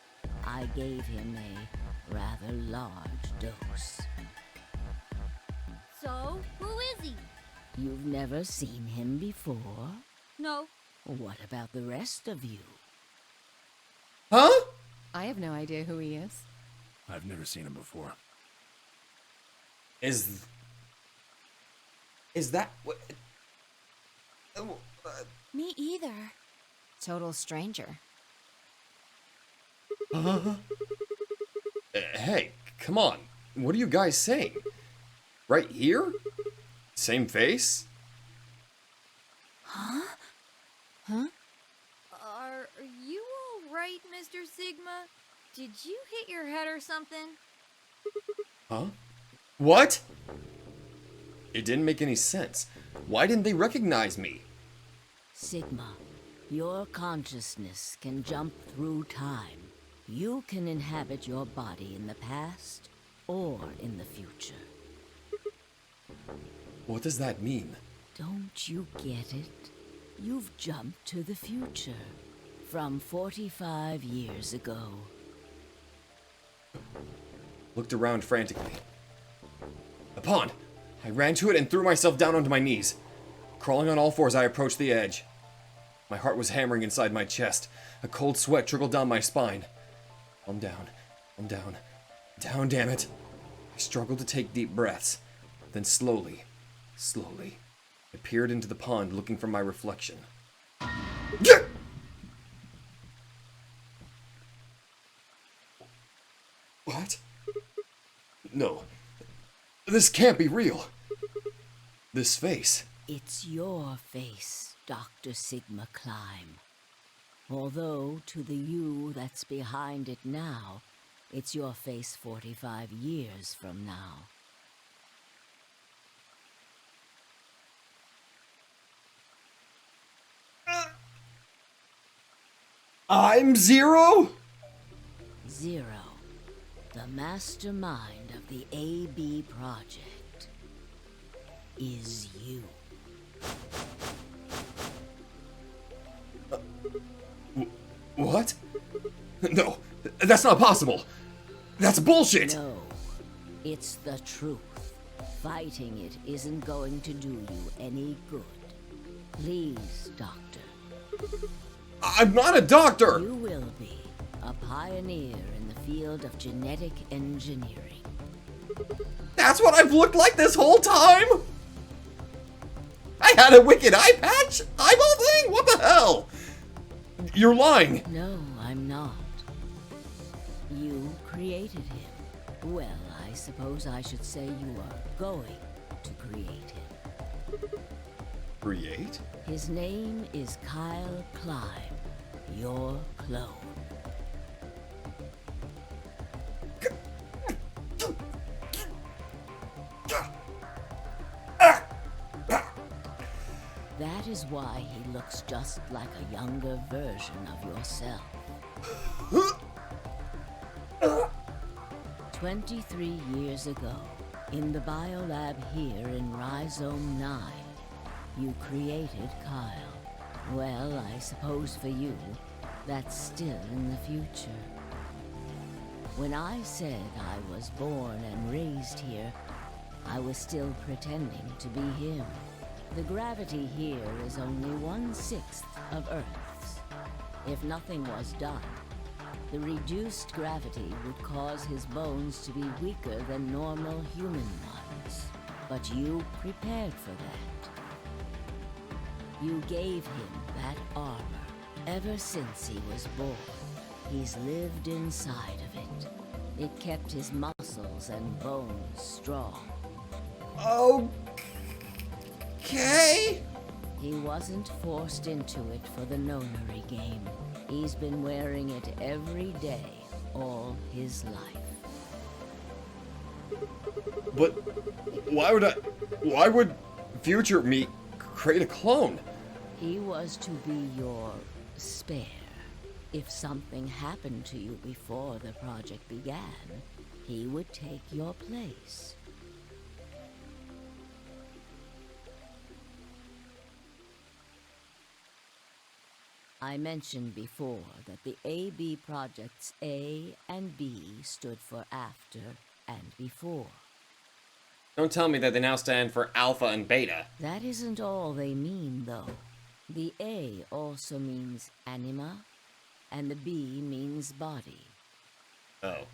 I gave him a rather large dose. So, who is he? You've never seen him before? No. What about the rest of you? Huh? I have no idea who he is. I've never seen him before. Is that what? Me either. Total stranger. Hey, come on. What are you guys saying? Right here? Same face? Huh? Are you alright, Mr. Sigma? Did you hit your head or something? Huh? What? It didn't make any sense. Why didn't they recognize me? Sigma, your consciousness can jump through time. You can inhabit your body in the past or in the future. What does that mean? Don't you get it? You've jumped to the future from 45 years ago. Looked around frantically. A pond! I ran to it and threw myself down onto my knees. Crawling on all fours, I approached the edge. My heart was hammering inside my chest. A cold sweat trickled down my spine. I'm down. Down, damn it. I struggled to take deep breaths. Then slowly, I peered into the pond looking for my reflection. What? No. This can't be real. This face. It's your face, Dr. Sigma Climb. Although, to the you that's behind it now, it's your face 45 years from now. I'm Zero? Zero, the mastermind of the AB project, is you. What? No, that's not possible. That's bullshit. No, it's the truth. Fighting it isn't going to do you any good. Please, Doctor. I'm not a doctor! You will be a pioneer in the field of genetic engineering. That's what I've looked like this whole time? I had a wicked eye patch? Eyeball thing? What the hell? You're lying. No, I'm not. You created him. Well, I suppose I should say you are going to create him. Create? His name is Kyle Climb, your clone. That is why he looks just like a younger version of yourself. 23 years ago, in the biolab here in Rhizome 9, you created Kyle. Well, I suppose for you, that's still in the future. When I said I was born and raised here, I was still pretending to be him. The gravity here is only 1/6 of Earth's. If nothing was done, the reduced gravity would cause his bones to be weaker than normal human ones. But you prepared for that. You gave him that armor, Ever since he was born, he's lived inside of it. It kept his muscles and bones strong. Okay. He wasn't forced into it for the nonary game. He's been wearing it every day, all his life. But why would future me create a clone? He was to be your spare. If something happened to you before the project began, he would take your place. I mentioned before that the AB projects A and B stood for after and before. Don't tell me that they now stand for Alpha and Beta. That isn't all they mean, though. The A also means anima, and the B means body. Oh.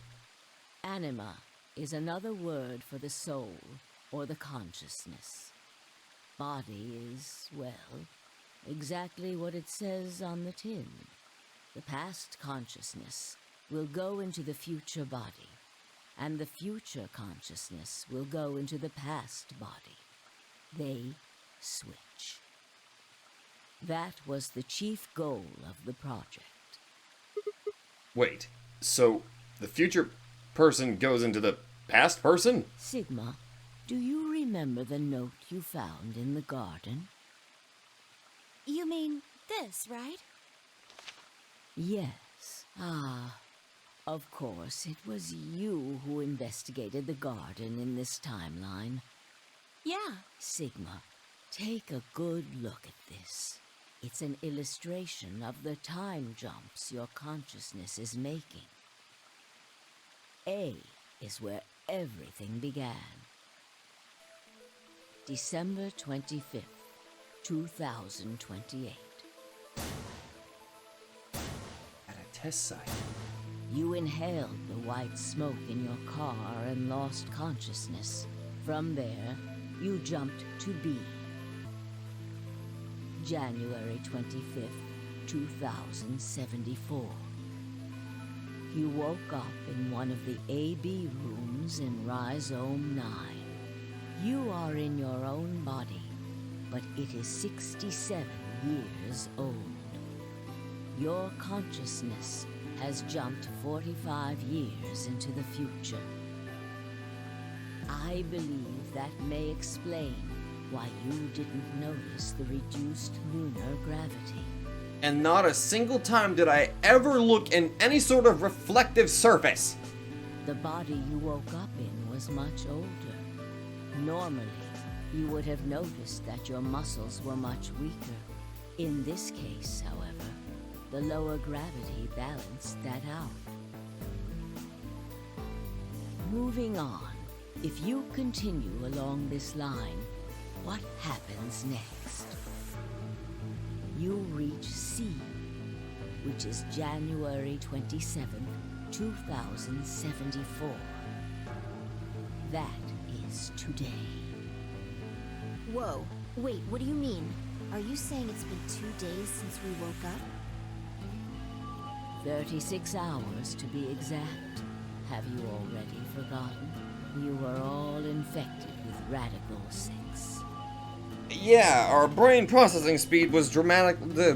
Anima is another word for the soul, or the consciousness. Body is, well, exactly what it says on the tin. The past consciousness will go into the future body, and the future consciousness will go into the past body. They switch. That was the chief goal of the project. Wait, so the future person goes into the past person? Sigma, do you remember the note you found in the garden? You mean this, right? Yes. Of course, it was you who investigated the garden in this timeline. Yeah. Sigma, take a good look at this. It's an illustration of the time jumps your consciousness is making. A is where everything began. December 25th, 2028. At a test site. You inhaled the white smoke in your car and lost consciousness. From there, you jumped to B. January 25th, 2074. You woke up in one of the AB rooms in Rhizome 9. You are in your own body, but it is 67 years old. Your consciousness has jumped 45 years into the future. I believe that may explain why you didn't notice the reduced lunar gravity. And not a single time did I ever look in any sort of reflective surface. The body you woke up in was much older. Normally, you would have noticed that your muscles were much weaker. In this case, however, the lower gravity balanced that out. Moving on, if you continue along this line, what happens next? You reach C, which is January 27th, 2074. That is today. Whoa, wait, what do you mean? Are you saying it's been 2 days since we woke up? 36 hours to be exact. Have you already forgotten? You were all infected with Radical 6. Yeah, our brain processing speed was dramatic. The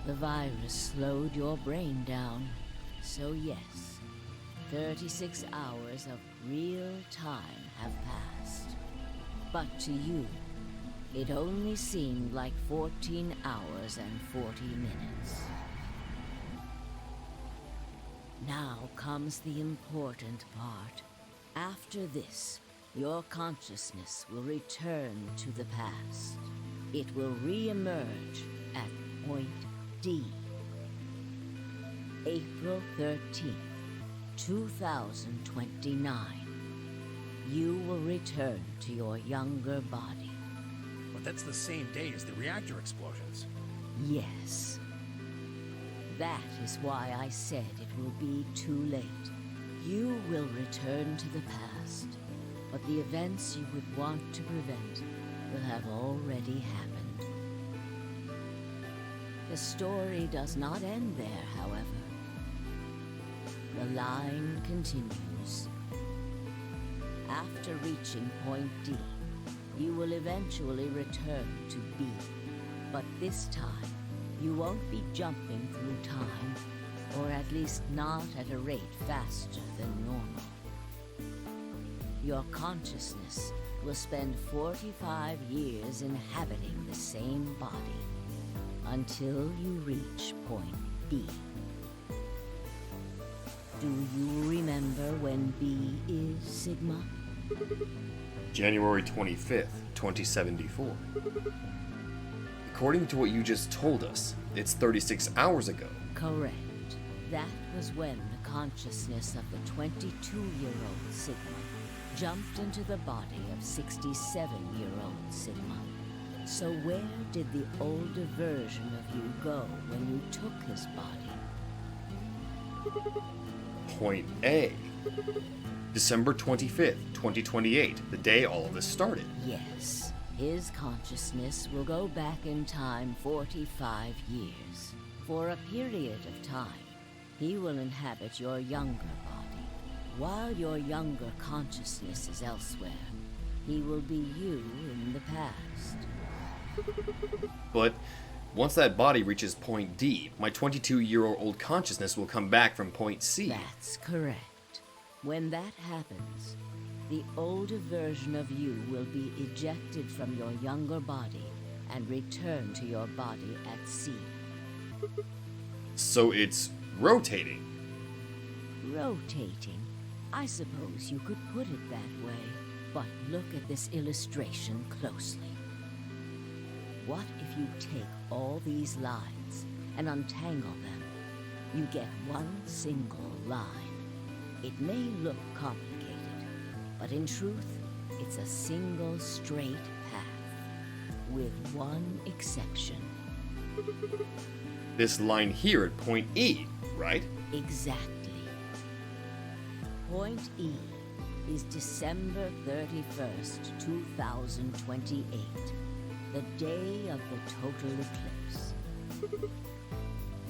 virus slowed your brain down. So yes, 36 hours of real time have passed. But to you, it only seemed like 14 hours and 40 minutes. Now comes the important part. After this, your consciousness will return to the past. It will re-emerge at point D. April 13th, 2029. You will return to your younger body. But that's the same day as the reactor explosions. Yes. That is why I said it will be too late. You will return to the past, but the events you would want to prevent will have already happened. The story does not end there, however. The line continues. After reaching point D, you will eventually return to B. But this time, you won't be jumping through time, or at least not at a rate faster than normal. Your consciousness will spend 45 years inhabiting the same body until you reach point B. Do you remember when B is, Sigma? January 25th, 2074. According to what you just told us, it's 36 hours ago. Correct. That was when the consciousness of the 22-year-old Sigma jumped into the body of 67-year-old Sigma. So where did the older version of you go when you took his body? Point A. December 25th, 2028, the day all of this started. Yes. His consciousness will go back in time 45 years. For a period of time, he will inhabit your younger body. While your younger consciousness is elsewhere, he will be you in the past. But once that body reaches point D, my 22-year-old consciousness will come back from point C. That's correct. When that happens, the older version of you will be ejected from your younger body and return to your body at C. So it's rotating. Rotating? I suppose you could put it that way. But look at this illustration closely. What if you take all these lines and untangle them? You get one single line. It may look complicated, but in truth, it's a single straight path, with one exception. This line here at point E, right? Exactly. Point E is December 31st, 2028, the day of the total eclipse.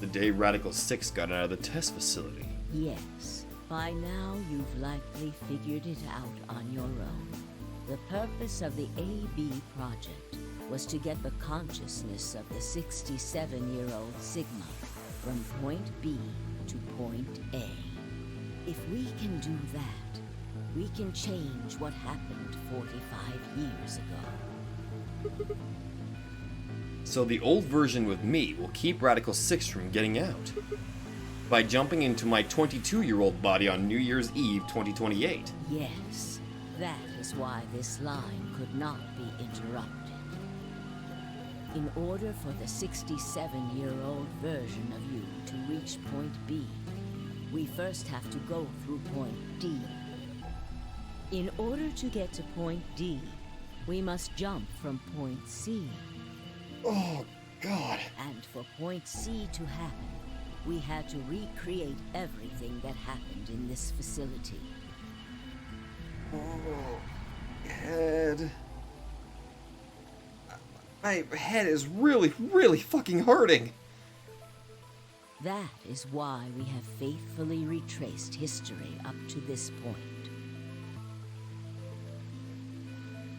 The day Radical 6 got out of the test facility. Yes. By now, you've likely figured it out on your own. The purpose of the AB project was to get the consciousness of the 67-year-old Sigma from point B to point A. If we can do that, we can change what happened 45 years ago. So the old version with me will keep Radical 6 from getting out by jumping into my 22-year-old body on New Year's Eve 2028. Yes, that is why this line could not be interrupted. In order for the 67-year-old version of you to reach point B, we first have to go through point D. In order to get to point D, we must jump from point C. Oh, God. And for point C to happen, we had to recreate everything that happened in this facility. Oh, head. My head is really, really fucking hurting. That is why we have faithfully retraced history up to this point.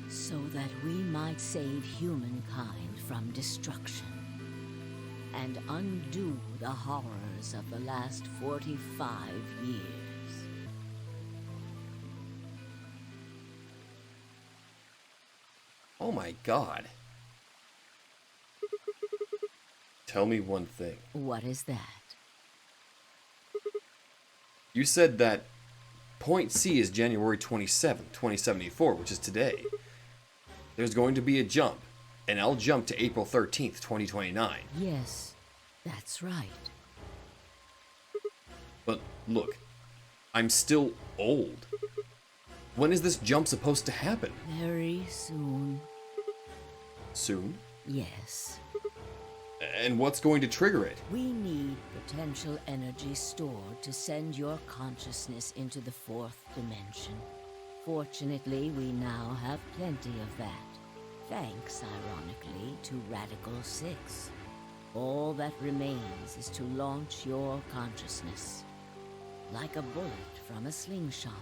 So that we might save humankind from destruction and undo the horrors of the last 45 years. Oh my God. Tell me one thing. What is that? You said that point C is January 27, 2074, which is today. There's going to be a jump, and I'll jump to April 13th, 2029. Yes, that's right. But look, I'm still old. When is this jump supposed to happen? Very soon. Soon? Yes. And what's going to trigger it? We need potential energy stored to send your consciousness into the fourth dimension. Fortunately, we now have plenty of that. Thanks, ironically, to Radical 6. All that remains is to launch your consciousness. Like a bullet from a slingshot.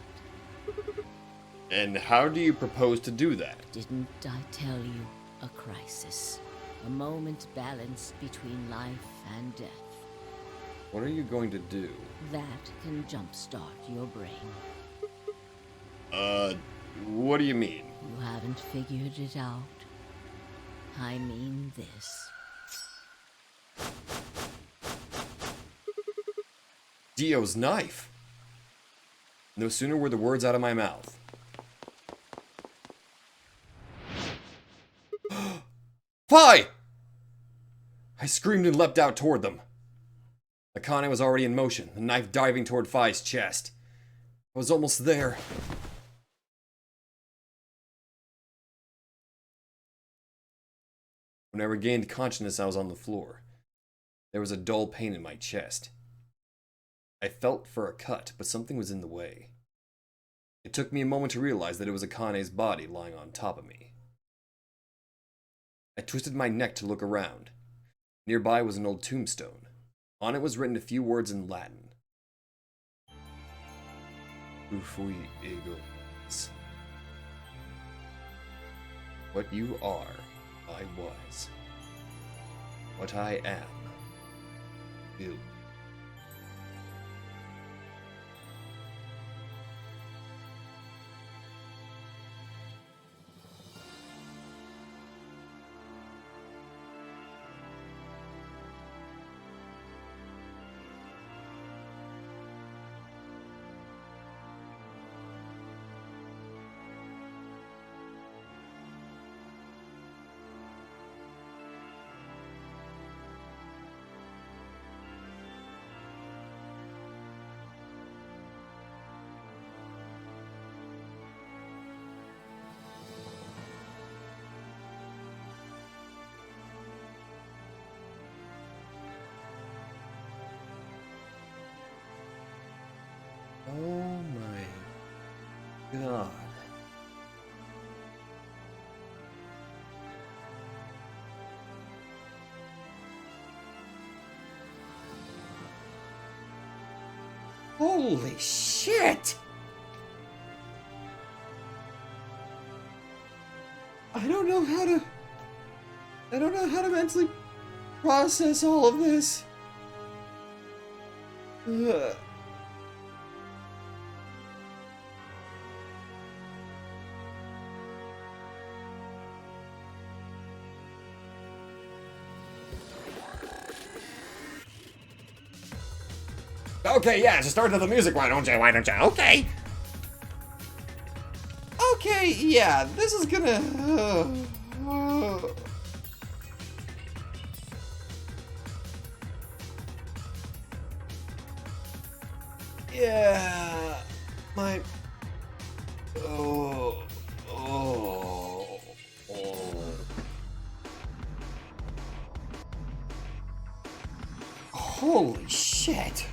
And how do you propose to do that? Didn't I tell you? A crisis. A moment balanced between life and death. What are you going to do? That can jumpstart your brain. What do you mean? You haven't figured it out. I mean this. Dio's knife! No sooner were the words out of my mouth. Fi! I screamed and leapt out toward them. Akane was already in motion, the knife diving toward Fi's chest. I was almost there. When I regained consciousness, I was on the floor. There was a dull pain in my chest. I felt for a cut, but something was in the way. It took me a moment to realize that it was Akane's body lying on top of me. I twisted my neck to look around. Nearby was an old tombstone. On it was written a few words in Latin. Tu fui egois. What you are, I was. What I am, you. Oh my god. Holy shit! I don't know how to mentally process all of this. Ugh. Okay, yeah, just start to the music, why don't you? Okay. Okay, yeah, this is gonna... Yeah, my... Oh... Holy shit.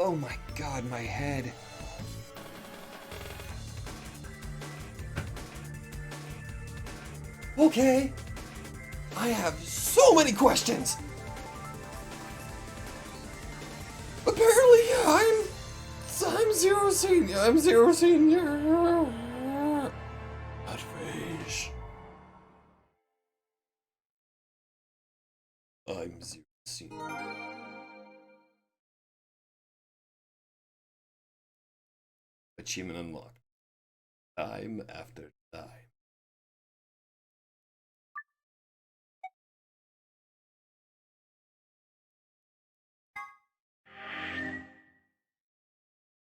Oh my god, my head. Okay. I have so many questions. Apparently, I'm Zero Senior. I'm Zero Senior. At rage. I'm Zero Senior. Achievement unlocked. Time after time.